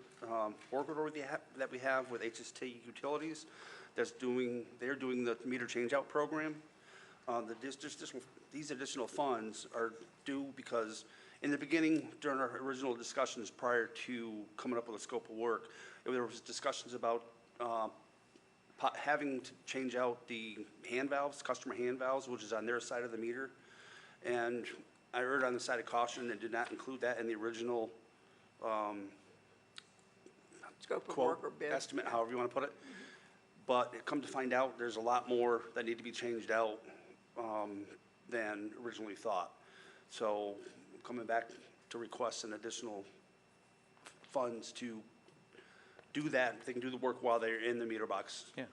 work order that we have with HST Utilities. They're doing the meter changeout program. These additional funds are due because in the beginning, during our original discussions prior to coming up with a scope of work, there was discussions about having to change out the hand valves, customer hand valves, which is on their side of the meter. And I erred on the side of caution and did not include that in the original Scope of quote, work or bid. estimate, however you want to put it. But come to find out, there's a lot more that need to be changed out than originally thought. So coming back to request an additional funds to do that. They can do the work while they're in the meter box. Yeah.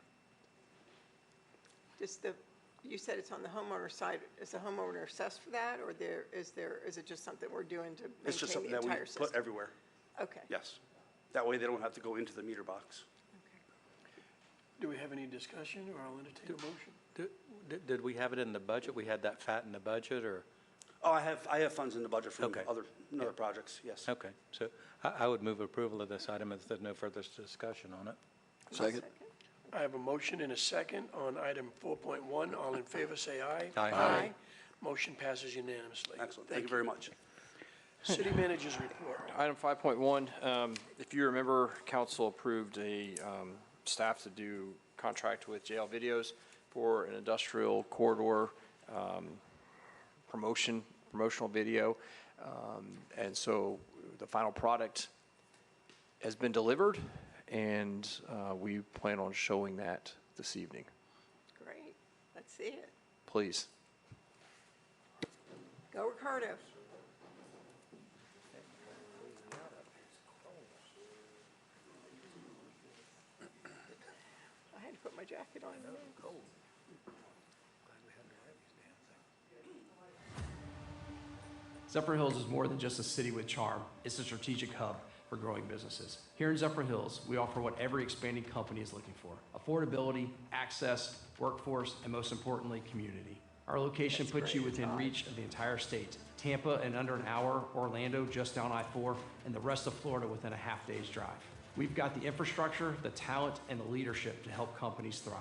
You said it's on the homeowner side. Is the homeowner assessed for that, or is it just something we're doing to It's just maintain something the that we entire system? put everywhere. Okay. Yes. That way they don't have to go into the meter box. Do we have any discussion, or I'll entertain a motion? Did we have it in the budget? We had that fat in the budget, or? Oh, I have funds in the budget from Okay. other projects, yes. Okay, so I would move approval of this item if there's no further discussion on it. second? I have a motion and a second on item 4.1. All in favor, say aye. Aye. Motion passes unanimously. Excellent. Thank you very much. City Manager's report. Item 5.1, if you remember, council approved a staff to do contract with JL Videos for an industrial corridor promotional video. And so the final product has been delivered, and we plan on showing that this evening. Great. Let's see it. Please. Go Ricardo. I had to put my jacket on. Zephyrhills is more than just a city with charm. It's a strategic hub for growing businesses. Here in Zephyrhills, we offer what every expanding company is looking for: affordability, access, workforce, and most importantly, community. Our location puts you within reach of the entire state. Tampa in under an hour, Orlando just down I-4, and the rest of Florida within a half day's drive. We've got the infrastructure, the talent, and the leadership to help companies thrive.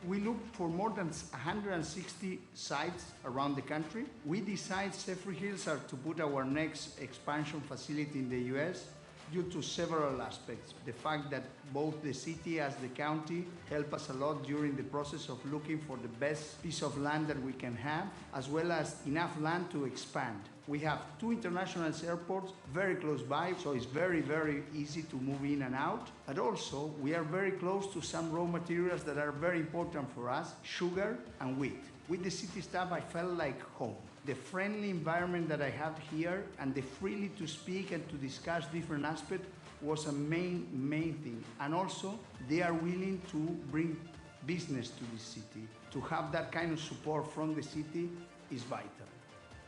We look for more than 160 sites around the country. We decide Zephyrhills are to put our next expansion facility in the U.S. due to several aspects. The fact that both the city as the county help us a lot during the process of looking for the best piece of land that we can have, as well as enough land to expand. We have 2 international airports very close by, so it's very, very easy to move in and out. But also, we are very close to some raw materials that are very important for us: sugar and wheat. With the city staff, I felt like home. The friendly environment that I have here and the freely to speak and to discuss different aspects was a main thing. And also, they are willing to bring business to the city. To have that kind of support from the city is vital.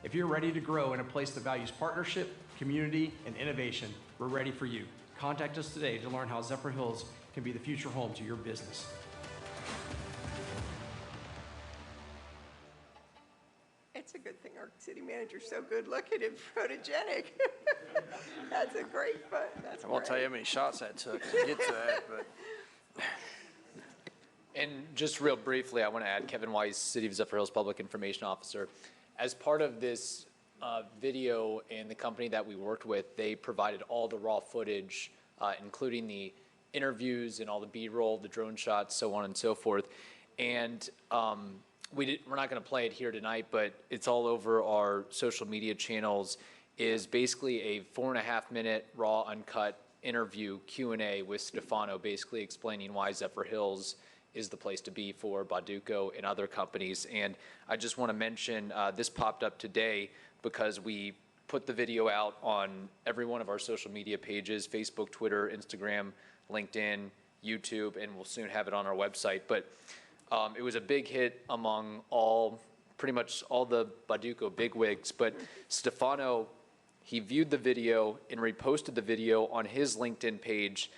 If you're ready to grow in a place that values partnership, community, and innovation, we're ready for you. Contact us today to learn how Zephyrhills can be the future home to your business. It's a good thing our city manager's so good looking and photogenic. That's a great photo. That's I won't tell you how many shots that took to get to that, but. And just real briefly, I want to add Kevin Weiss, City of Zephyrhills Public Information Officer. As part of this video and the company that we worked with, they provided all the raw footage, including the interviews and all the B-roll, the drone shots, so on and so forth. And we're not going to play it here tonight, but it's all over our social media channels. Is basically a 4.5-minute raw, uncut interview Q&A with Stefano, basically explaining why Zephyrhills is the place to be for Bauducco and other companies. And I just want to mention, this popped up today because we put the video out on every one of our social media pages: Facebook, Twitter, Instagram, LinkedIn, YouTube, and we'll soon have it on our website. But it was a big hit among pretty much all the Bauducco bigwigs. But Stefano, he viewed the video and reposted the video on his LinkedIn page.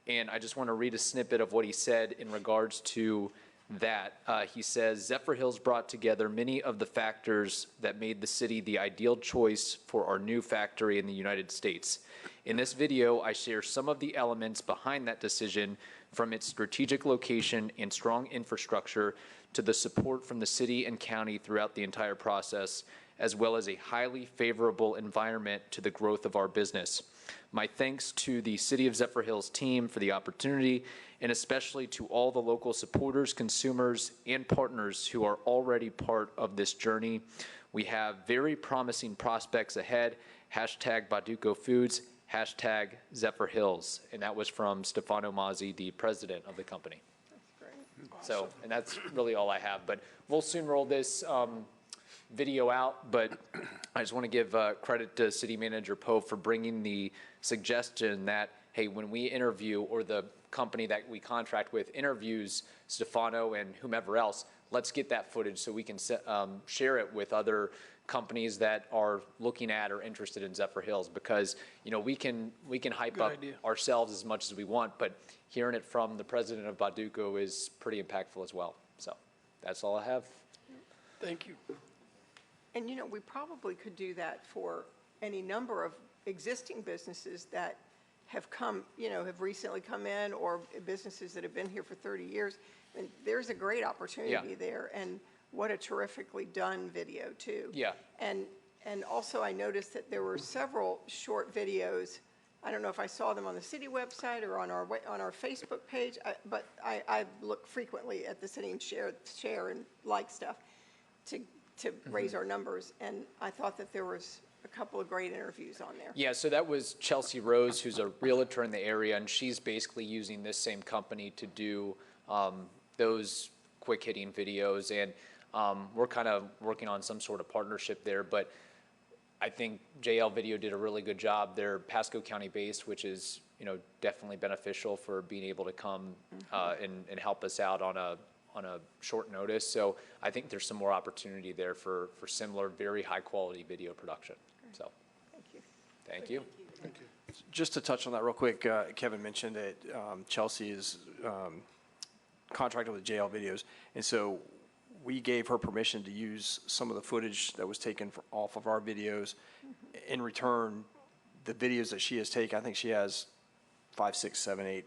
And I just want to read a snippet of what he said in regards to that. He says, Zephyrhills brought together many of the factors that made the city the ideal choice for our new factory in the United States. In this video, I share some of the elements behind that decision, from its strategic location and strong infrastructure to the support from the city and county throughout the entire process, as well as a highly favorable environment to the growth of our business. My thanks to the City of Zephyrhills team for the opportunity, and especially to all the local supporters, consumers, and partners who are already part of this journey. We have very promising prospects ahead. Hashtag Bauducco Foods, hashtag Zephyrhills. And that was from Stefano Mazzi, the president of the company. That's great. So, and that's really all I have. But we'll soon roll this video out, but I just want to give credit to City Manager Poe for bringing the suggestion that, hey, when we interview, or the company that we contract with interviews Stefano and whomever else, let's get that footage so we can share it with other companies that are looking at or interested in Zephyrhills, because we can hype up ourselves as much as we want, but hearing it from the president of Bauducco is pretty impactful as well. So that's all I have. Thank you. And we probably could do that for any number of existing businesses that have come, have recently come in, or businesses that have been here for 30 years. And there's a great opportunity there. And what a terrifically done video, too. Yeah. And also, I noticed that there were several short videos. I don't know if I saw them on the city website or on our Facebook page, but I look frequently at the city and share and like stuff to raise our numbers. And I thought that there was a couple of great interviews on there. Yeah, so that was Chelsea Rose, who's a realtor in the area, and she's basically using this same company to do those quick-hitting videos. And we're kind of working on some sort of partnership there, but I think JL Video did a really good job. They're Pasco County based, which is, you know, definitely beneficial for being able to come and help us out on a short notice. So I think there's some more opportunity there for similar, very high quality video production. So, thank you. Thank you. Thank you. Just to touch on that real quick, Kevin mentioned that Chelsea is contracted with JL Videos, and so we gave her permission to use some of the footage that was taken off of our videos. In return, the videos that she has taken, I think she has 5, 6, 7, 8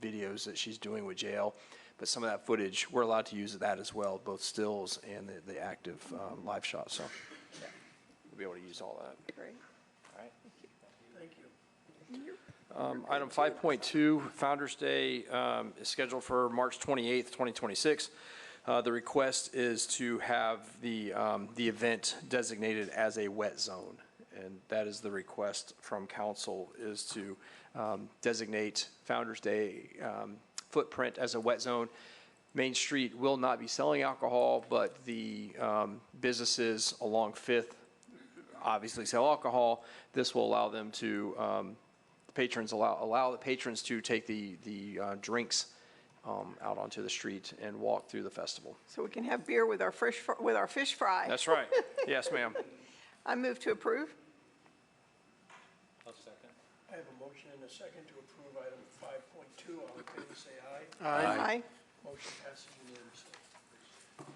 videos that she's doing with JL, but some of that footage, we're allowed to use that as well, both stills and the active live shots. So yeah, we'll be able to use all that. Great. All right. Thank you. Item 5.2, Founder's Day is scheduled for March 28th, 2026. The request is to have the event designated as a wet zone, and that is the request from council, is to designate Founder's Day footprint as a wet zone. Main Street will not be selling alcohol, but the businesses along Fifth obviously sell alcohol. This will allow them to allow the patrons to take the drinks out onto the street and walk through the festival. So we can have beer with our fish fry. That's right. Yes, ma'am. I move to approve. I'll second. I have a motion and a second to approve item 5.2. All in favor, say aye. Aye. Motion passes unanimously.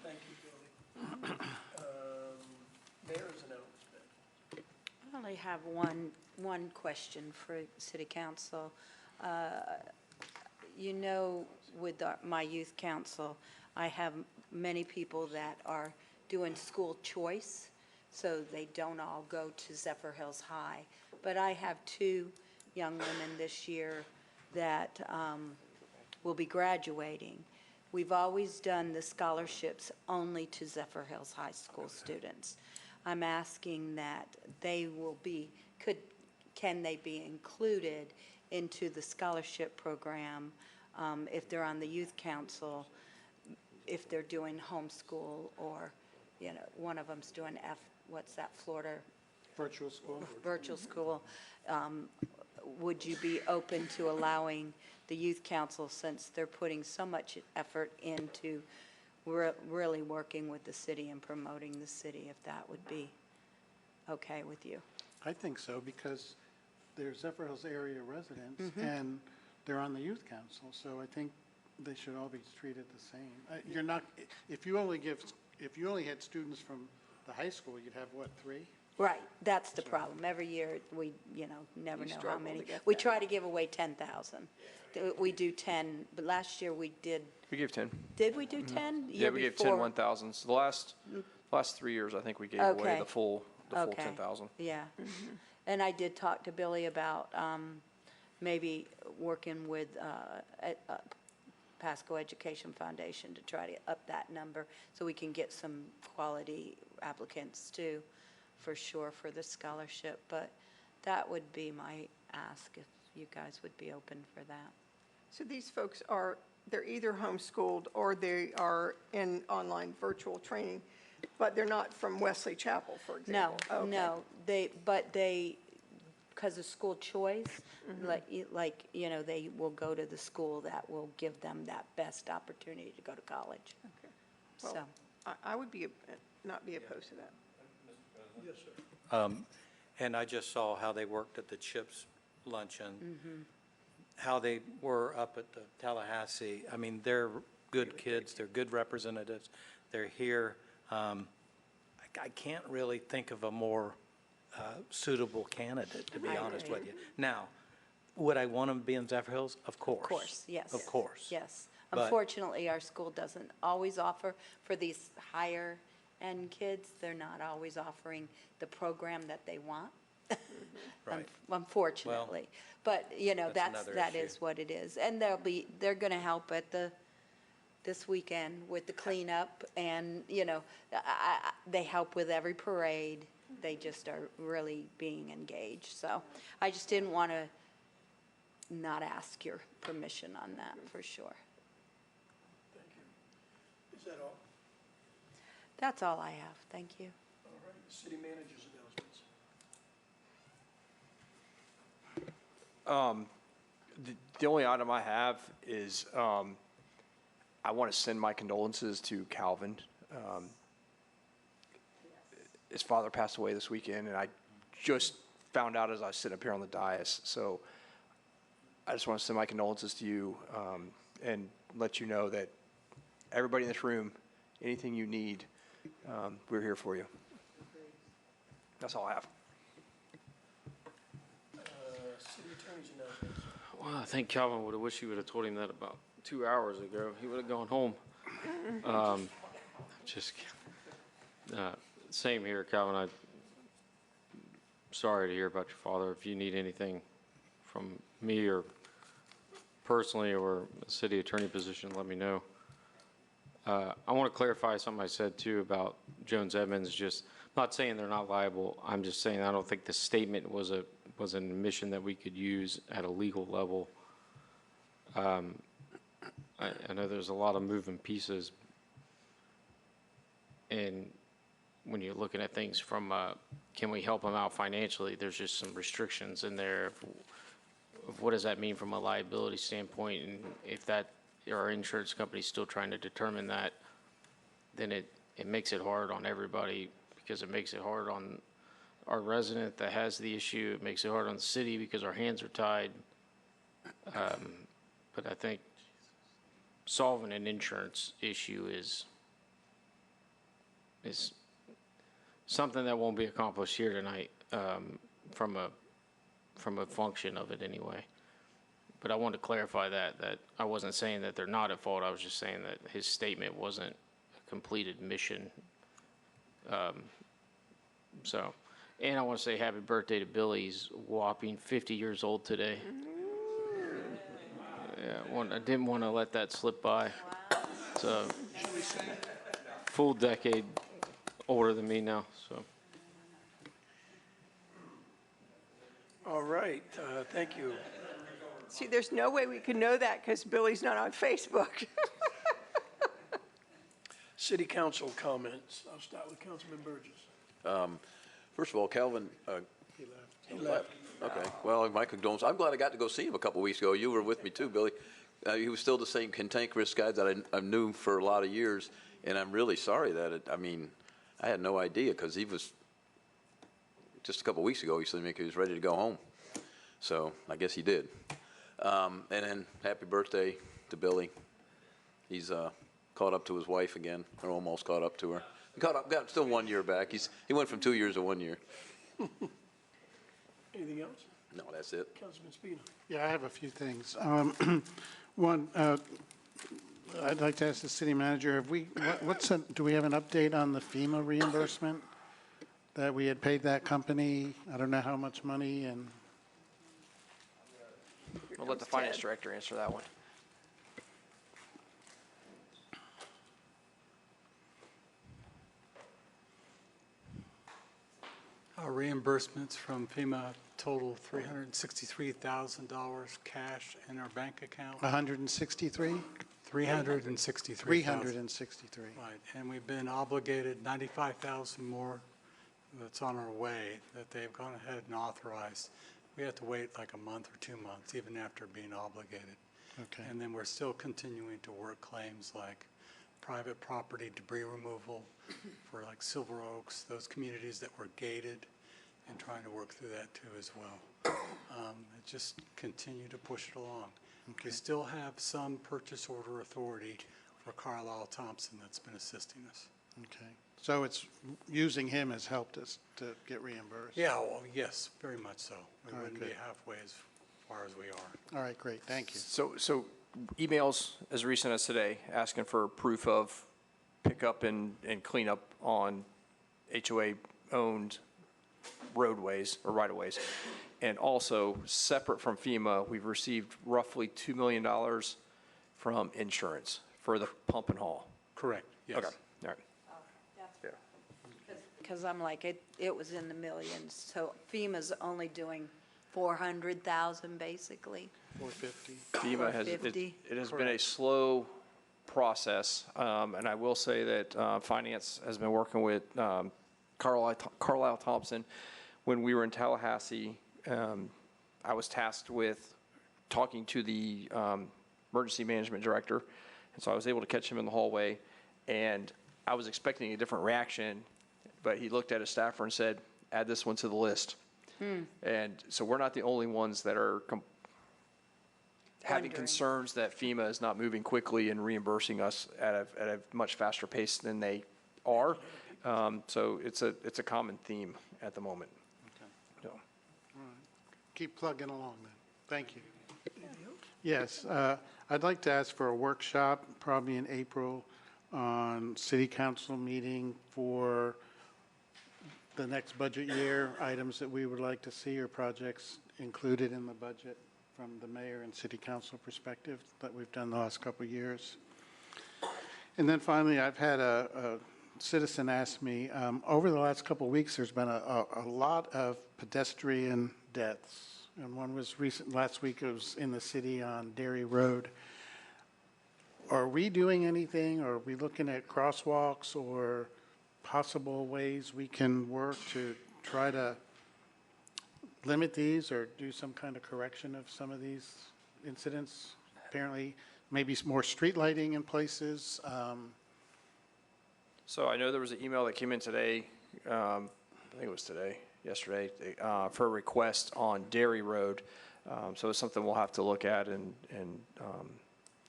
Thank you, Julie. Mayor's announcement. I only have one question for City Council. You know, with my youth council, I have many people that are doing school choice, so they don't all go to Zephyrhills High. But I have 2 young women this year that will be graduating. We've always done the scholarships only to Zephyrhills High School students. I'm asking that they will be, can they be included into the scholarship program if they're on the youth council, if they're doing homeschool, or, you know, one of them's doing what's that, Florida? Virtual school. Virtual school. Would you be open to allowing the youth council, since they're putting so much effort into really working with the city and promoting the city, if that would be okay with you? I think so, because they're Zephyrhills area residents, and they're on the youth council, so I think they should all be treated the same. You're not, if you only had students from the high school, you'd have, what, 3? Right, that's the problem. Every year, we, you know, never know how struggle many. to get We that. try to give away 10,000. We do 10, but last year we did, We gave 10. did we do 10? Yeah, we gave 10 1,000s. The last 3 years, I think we gave away Okay. the full Okay. 10,000. Yeah. And I did talk to Billy about maybe working with Pasco Education Foundation to try to up that number so we can get some quality applicants too, for sure, for the scholarship. But that would be my ask, if you guys would be open for that. So these folks they're either homeschooled or they are in online virtual training, but they're not from Wesley Chapel, for No, example? Okay. no, but because of school choice, like, you know, they will go to the school that will give them that best opportunity to go to college. Okay. So, Well, I would not be opposed to that. Yes, sir. And I just saw how they worked at the CHIPS luncheon, how they were up at the Tallahassee. I mean, they're good kids, they're good representatives, they're here. I can't really think of a more suitable candidate, to be I honest agree. with you. Now, would I want them to be in Zephyrhills? Of course. of course, yes. Of course. Yes. But- Unfortunately, our school doesn't always offer for these higher-end kids. They're not always offering the program that they want. Right. Unfortunately. But, you know, that's another that issue. is what it is. And they're going to help at this weekend with the cleanup, and, you know, they help with every parade. They just are really being engaged. So I just didn't want to not ask your permission on that, for sure. Thank you. Is that all? That's all I have. Thank you. All right, city manager's announcements. The only item I have is I want to send my condolences to Calvin. His father passed away this weekend, and I just found out as I was sitting up here on the dais. So I just want to send my condolences to you and let you know that everybody in this room, anything you need, we're here for you. That's all I have. City attorney's announcements. Well, I think Calvin would have wished he would have told him that about 2 hours ago. He would have gone home. Just same here, Calvin. I'm sorry to hear about your father. If you need anything from me or personally or a city attorney position, let me know. I want to clarify something I said too about Jones Edmonds. Just not saying they're not liable. I'm just saying I don't think the statement was an admission that we could use at a legal level. I know there's a lot of moving pieces, and when you're looking at things from can we help them out financially, there's just some restrictions in there of what does that mean from a liability standpoint, and if that our insurance company's still trying to determine that, then it makes it hard on everybody, because it makes it hard on our resident that has the issue. It makes it hard on the city because our hands are tied. But I think solving an insurance issue is something that won't be accomplished here tonight, from a function of it anyway. But I wanted to clarify that I wasn't saying that they're not at fault. I was just saying that his statement wasn't a complete admission. So, and I want to say happy birthday to Billy. He's whopping 50 years old today. Yeah, I didn't want to let that slip by. It's a full decade older than me now, so. All right, thank you. See, there's no way we can know that because Billy's not on Facebook. City council comments. I'll start with Councilman Burgess. First of all, Calvin, He left. okay, well, my condolences. I'm glad I got to go see him a couple weeks ago. You were with me too, Billy. He was still the same cantankerous guy that I knew for a lot of years, and I'm really sorry that I had no idea, because he was, just a couple weeks ago, he said to me he was ready to go home. So I guess he did. And then happy birthday to Billy. He's caught up to his wife again, or almost caught up to her. Got still 1 year back. He went from 2 years to 1 year. Anything else? No, that's it. Councilman Spina. Yeah, I have a few things. One, I'd like to ask the city manager, do we have an update on the FEMA reimbursement? That we had paid that company, I don't know how much money, and I'll let the finance director answer that one. Our reimbursements from FEMA total $363,000 cash in our bank account. 163? 363,000. 363. Right, and we've been obligated 95,000 more that's on our way that they've gone ahead and authorized. We have to wait like a month or 2 months, even after being obligated. Okay. And then we're still continuing to work claims like private property debris removal for like Silver Oaks, those communities that were gated, and trying to work through that too as well. Just continue to push it along. Okay. We still have some purchase order authority for Carlisle Thompson that's been assisting us. Okay. So it's, using him has helped us to get reimbursed? Yeah, well, yes, very much so. We All right, wouldn't be good. halfway as far as we are. All right, great, thank you. So emails as recent as today asking for proof of pickup and cleanup on HOA-owned roadways or right-of-ways. And also, separate from FEMA, we've received roughly $2 million from insurance for the pump and haul. Correct, yes. Okay, all right. Because I'm like, it was in the millions, so FEMA's only doing 400,000 basically. 450. FEMA has, it 450. has been a slow process, and I will say that Finance has been working with Carlisle Thompson. When we were in Tallahassee, I was tasked with talking to the emergency management director, and so I was able to catch him in the hallway, and I was expecting a different reaction, but he looked at his staffer and said, add this one to the list. And so we're not the only ones that are having concerns that FEMA is not moving quickly and reimbursing us at a much faster pace than they are. So it's a common theme at the moment. So. All right. Keep plugging along then. Thank you. Yes, I'd like to ask for a workshop, probably in April, on city council meeting for the next budget year, items that we would like to see or projects included in the budget from the mayor and city council perspective that we've done the last couple of years. And then finally, I've had a citizen ask me, over the last couple of weeks, there's been a lot of pedestrian deaths. And one was recent, last week it was in the city on Dairy Road. Are we doing anything? Are we looking at crosswalks or possible ways we can work to try to limit these or do some kind of correction of some of these incidents? Apparently, maybe more street lighting in places. So I know there was an email that came in today, I think it was yesterday, for a request on Dairy Road. So it's something we'll have to look at and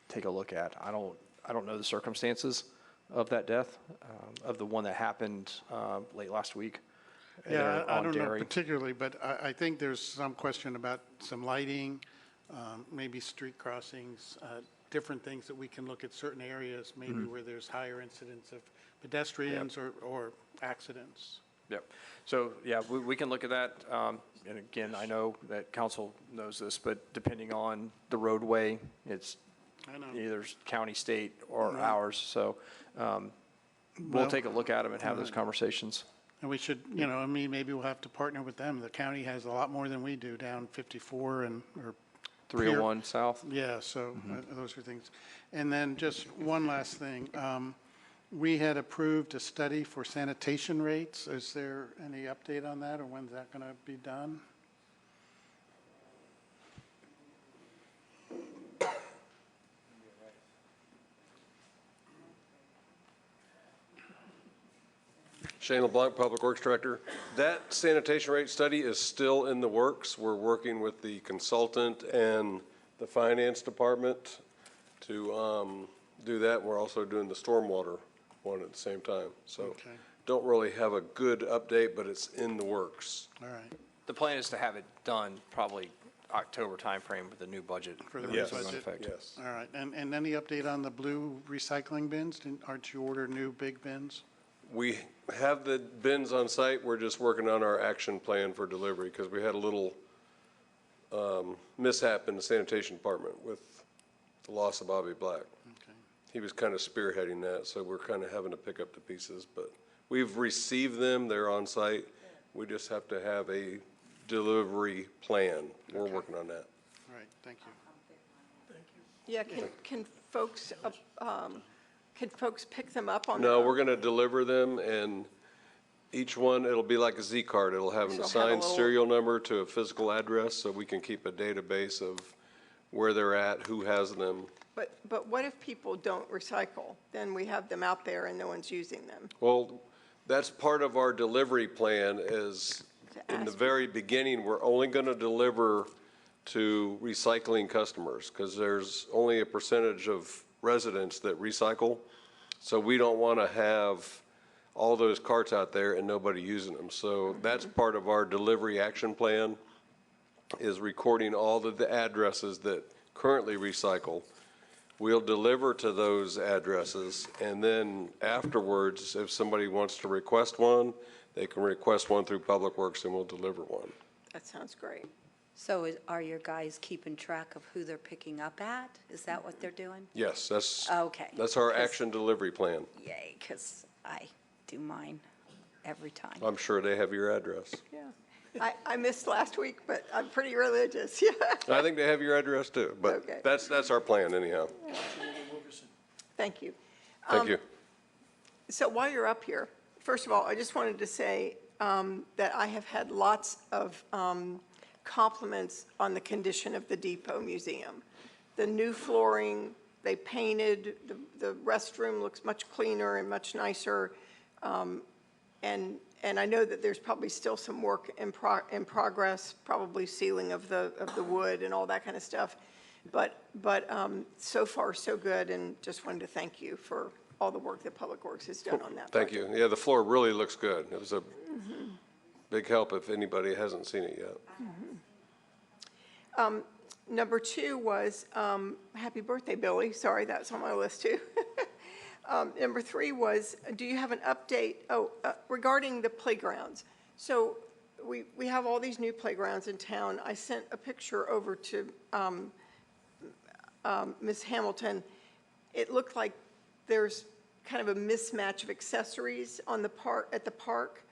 take a look at. I don't know the circumstances of that death, of the one that happened late last week. Yeah, I on don't know Dairy. particularly, but I think there's some question about some lighting, maybe street crossings, different things that we can look at certain areas, maybe where there's higher incidence of pedestrians or accidents. Yep. So, yeah, we can look at that. And again, I know that council knows this, but depending on the roadway, it's either county, state, or ours. So we'll take a look at them and have those conversations. And we should, maybe we'll have to partner with them. The county has a lot more than we do down 54 or 301 South. Yeah, so those are things. And then just one last thing. We had approved a study for sanitation rates. Is there any update on that, or when's that going to be done? Shane LeBlanc, Public Works Director. That sanitation rate study is still in the works. We're working with the consultant and the finance department to do that. We're also doing the stormwater one at the same time. So don't really have a good update, but it's in the works. All right. The plan is to have it done probably October timeframe with the new budget. For the new budget? Yes. All right. And any update on the blue recycling bins? Aren't you ordered new big bins? We have the bins on site. We're just working on our action plan for delivery because we had a little mishap in the sanitation department with the loss of Bobby Black. Okay. He was kind of spearheading that, so we're kind of having to pick up the pieces. But we've received them. They're on site. We just have to have a delivery plan. We're working on that. All right. Thank you. Yeah, can folks, can folks pick them up on? No, we're going to deliver them, and each one, it'll be like a Z card. It'll have an So have a assigned little- serial number to a physical address, so we can keep a database of where they're at, who has them. But what if people don't recycle? Then we have them out there and no one's using them. Well, that's part of our delivery plan is, in the very beginning, we're only going to deliver to recycling customers because there's only a percentage of residents that recycle. So we don't want to have all those carts out there and nobody using them. So that's part of our delivery action plan, is recording all of the addresses that currently recycle We'll deliver to those addresses, and then afterwards, if somebody wants to request one, they can request one through Public Works, and we'll deliver one. That sounds great. So are your guys keeping track of who they're picking up at? Is that what they're doing? Yes, that's, Okay. that's our 'Cause- action delivery plan. Yay, because I do mine every time. I'm sure they have your address. Yeah. I missed last week, but I'm pretty religious, yeah. I think they have your address too, but Okay. that's our plan anyhow. Thank you. Thank you. So while you're up here, first of all, I just wanted to say that I have had lots of compliments on the condition of the Depot Museum. The new flooring, they painted, the restroom looks much cleaner and much nicer. And I know that there's probably still some work in progress, probably sealing of the wood and all that kind of stuff. But so far, so good, and just wanted to thank you for all the work that Public Works has done on that. Thank you. Yeah, the floor really looks good. It was a big help if anybody hasn't seen it yet. Number 2 was, happy birthday, Billy. Sorry, that's on my list too. Number 3 was, do you have an update, regarding the playgrounds? So we have all these new playgrounds in town. I sent a picture over to Ms. Hamilton. It looked like there's kind of a mismatch of accessories on the at the park.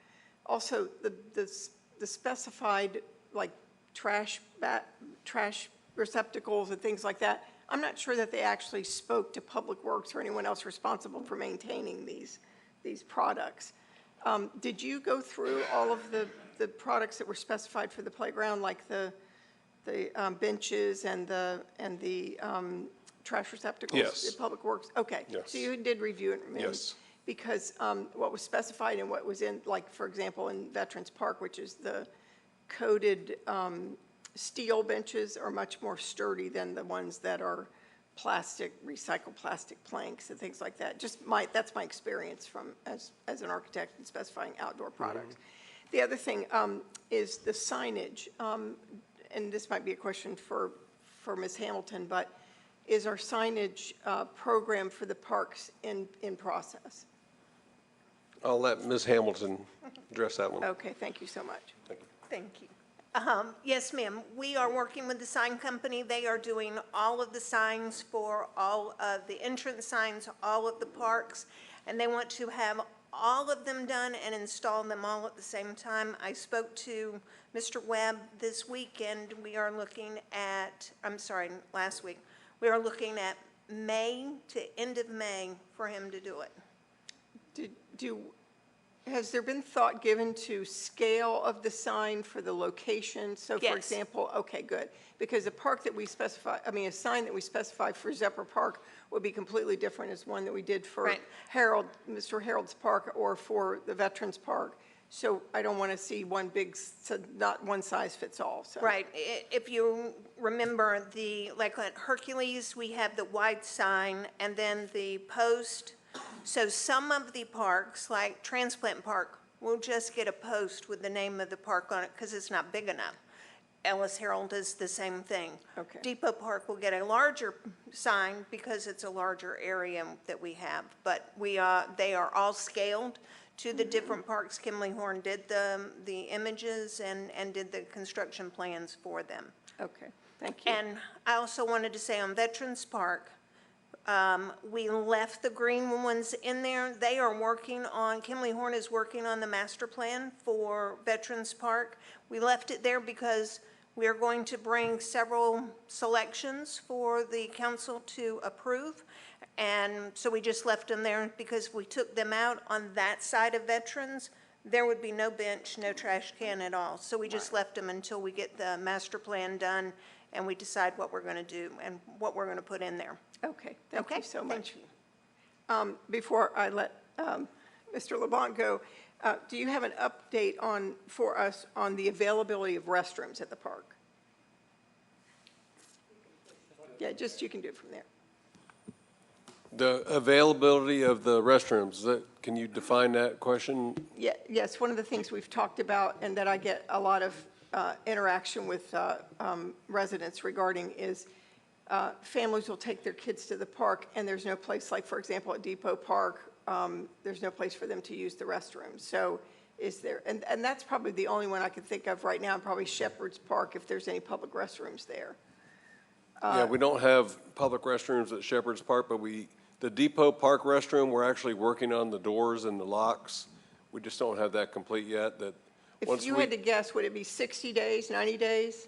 Also, the specified, like, trash receptacles and things like that. I'm not sure that they actually spoke to Public Works or anyone else responsible for maintaining these products. Did you go through all of the products that were specified for the playground, like the benches and the trash receptacles? Yes. At Public Works? Okay. Yes. So you did review it? Yes. Because what was specified and what was in, like, for example, in Veterans Park, which is the coated steel benches, are much more sturdy than the ones that are recycled plastic planks and things like that. That's my experience as an architect in specifying outdoor products. The other thing is the signage, and this might be a question for Ms. Hamilton, but is our signage program for the parks in process? I'll let Ms. Hamilton address that one. Okay, thank you so much. Thank you. Yes, ma'am. We are working with the sign company. They are doing all of the signs for all of the entrance signs, all of the parks, and they want to have all of them done and install them all at the same time. I spoke to Mr. Webb this week, and we are looking at, last week, we are looking at May to end of May for him to do it. Has there been thought given to scale of the sign for the location? So, for Yes. example, okay, good. Because a park that we specify, a sign that we specify for Zephyr Park would be completely different as one that we did for Mr. Harold's Park or for the Veterans Park. So I don't want to see not one size fits all. So. Right. If you remember, like at Hercules, we have the wide sign and then the post. So some of the parks, like Transplant Park, will just get a post with the name of the park on it because it's not big enough. Ellis Herald is the same thing. Okay. Depot Park will get a larger sign because it's a larger area that we have. But they are all scaled to the different parks. Kimley Horn did the images and did the construction plans for them. Okay, thank you. And I also wanted to say on Veterans Park, we left the green ones in there. They are Kimley Horn is working on the master plan for Veterans Park. We left it there because we are going to bring several selections for the council to approve. And so we just left them there because if we took them out on that side of Veterans, there would be no bench, no trash can at all. So we just left them until we get the master plan done and we decide what we're going to do and what we're going to put in there. Okay, thank you so much. Thank you. Before I let Mr. Labonte go, do you have an update for us on the availability of restrooms at the park? Yeah, just you can do it from there. The availability of the restrooms, can you define that question? Yeah, yes, one of the things we've talked about and that I get a lot of interaction with residents regarding is families will take their kids to the park, and there's no place, like, for example, at Depot Park, there's no place for them to use the restrooms. So is there, and that's probably the only one I could think of right now, and probably Shepherd's Park, if there's any public restrooms there. Yeah, we don't have public restrooms at Shepherd's Park, but the Depot Park restroom, we're actually working on the doors and the locks. We just don't have that complete yet. If you had to guess, would it be 60 days, 90 days?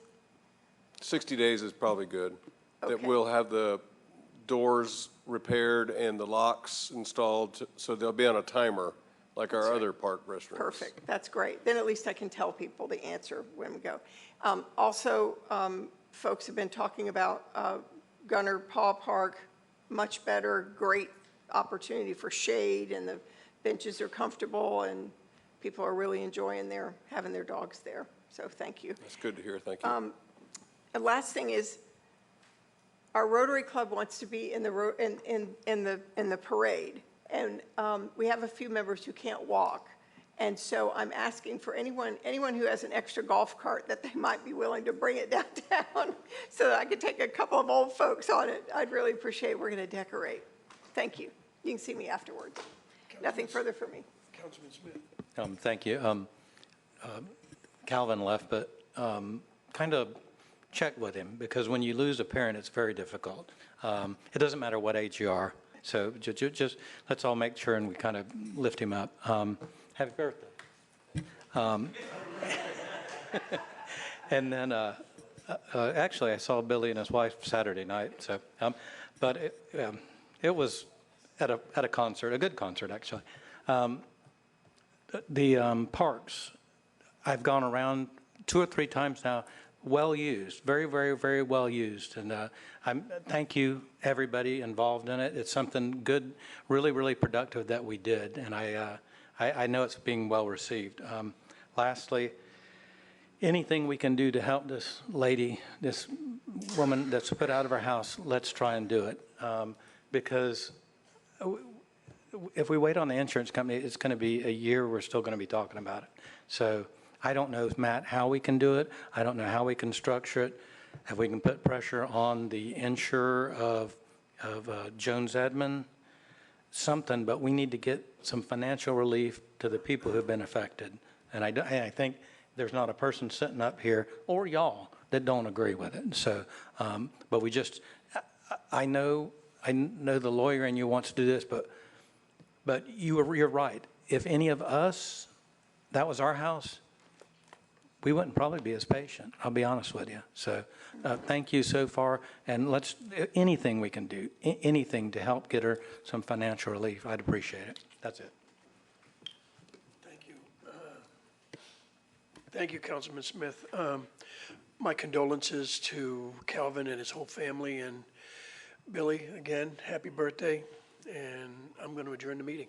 60 days is probably good. That Okay. we'll have the doors repaired and the locks installed, so they'll be on a timer, like our other park restrooms. Perfect, that's great. Then at least I can tell people the answer when we go. Also, folks have been talking about Gunner Paw Park, much better, great opportunity for shade, and the benches are comfortable, and people are really enjoying having their dogs there. So thank you. That's good to hear, thank you. The last thing is, our Rotary Club wants to be in the parade, and we have a few members who can't walk. And so I'm asking for anyone who has an extra golf cart that they might be willing to bring it downtown so that I could take a couple of old folks on it. I'd really appreciate it. We're going to decorate. Thank you. You can see me afterwards. Nothing further for me. Councilman Smith. Thank you. Calvin left, but kind of check with him, because when you lose a parent, it's very difficult. It doesn't matter what age you are. So just let's all make sure and we kind of lift him up. Happy birthday. And then actually I saw Billy and his wife Saturday night. So, but it was at a concert, a good concert actually. The parks, I've gone around 2 or 3 times now, well used, very, very, very well used. And thank you, everybody involved in it. It's something good, really, really productive that we did. And I know it's being well received. Lastly, anything we can do to help this lady, this woman that's put out of her house, let's try and do it. Because if we wait on the insurance company, it's going to be a year, we're still going to be talking about it. So I don't know, Matt, how we can do it. I don't know how we can structure it. If we can put pressure on the insurer of Jones Edmond, something, but we need to get some financial relief to the people who've been affected. And I think there's not a person sitting up here, or y'all, that don't agree with it. So, but we just, I know the lawyer in you wants to do this, but you're right. If any of us, that was our house, we wouldn't probably be as patient. I'll be honest with you. So thank you so far. And let's, anything we can do, anything to help get her some financial relief, I'd appreciate it. That's it. Thank you. Thank you, Councilman Smith. My condolences to Calvin and his whole family. And Billy, again, happy birthday. And I'm going to adjourn the meeting.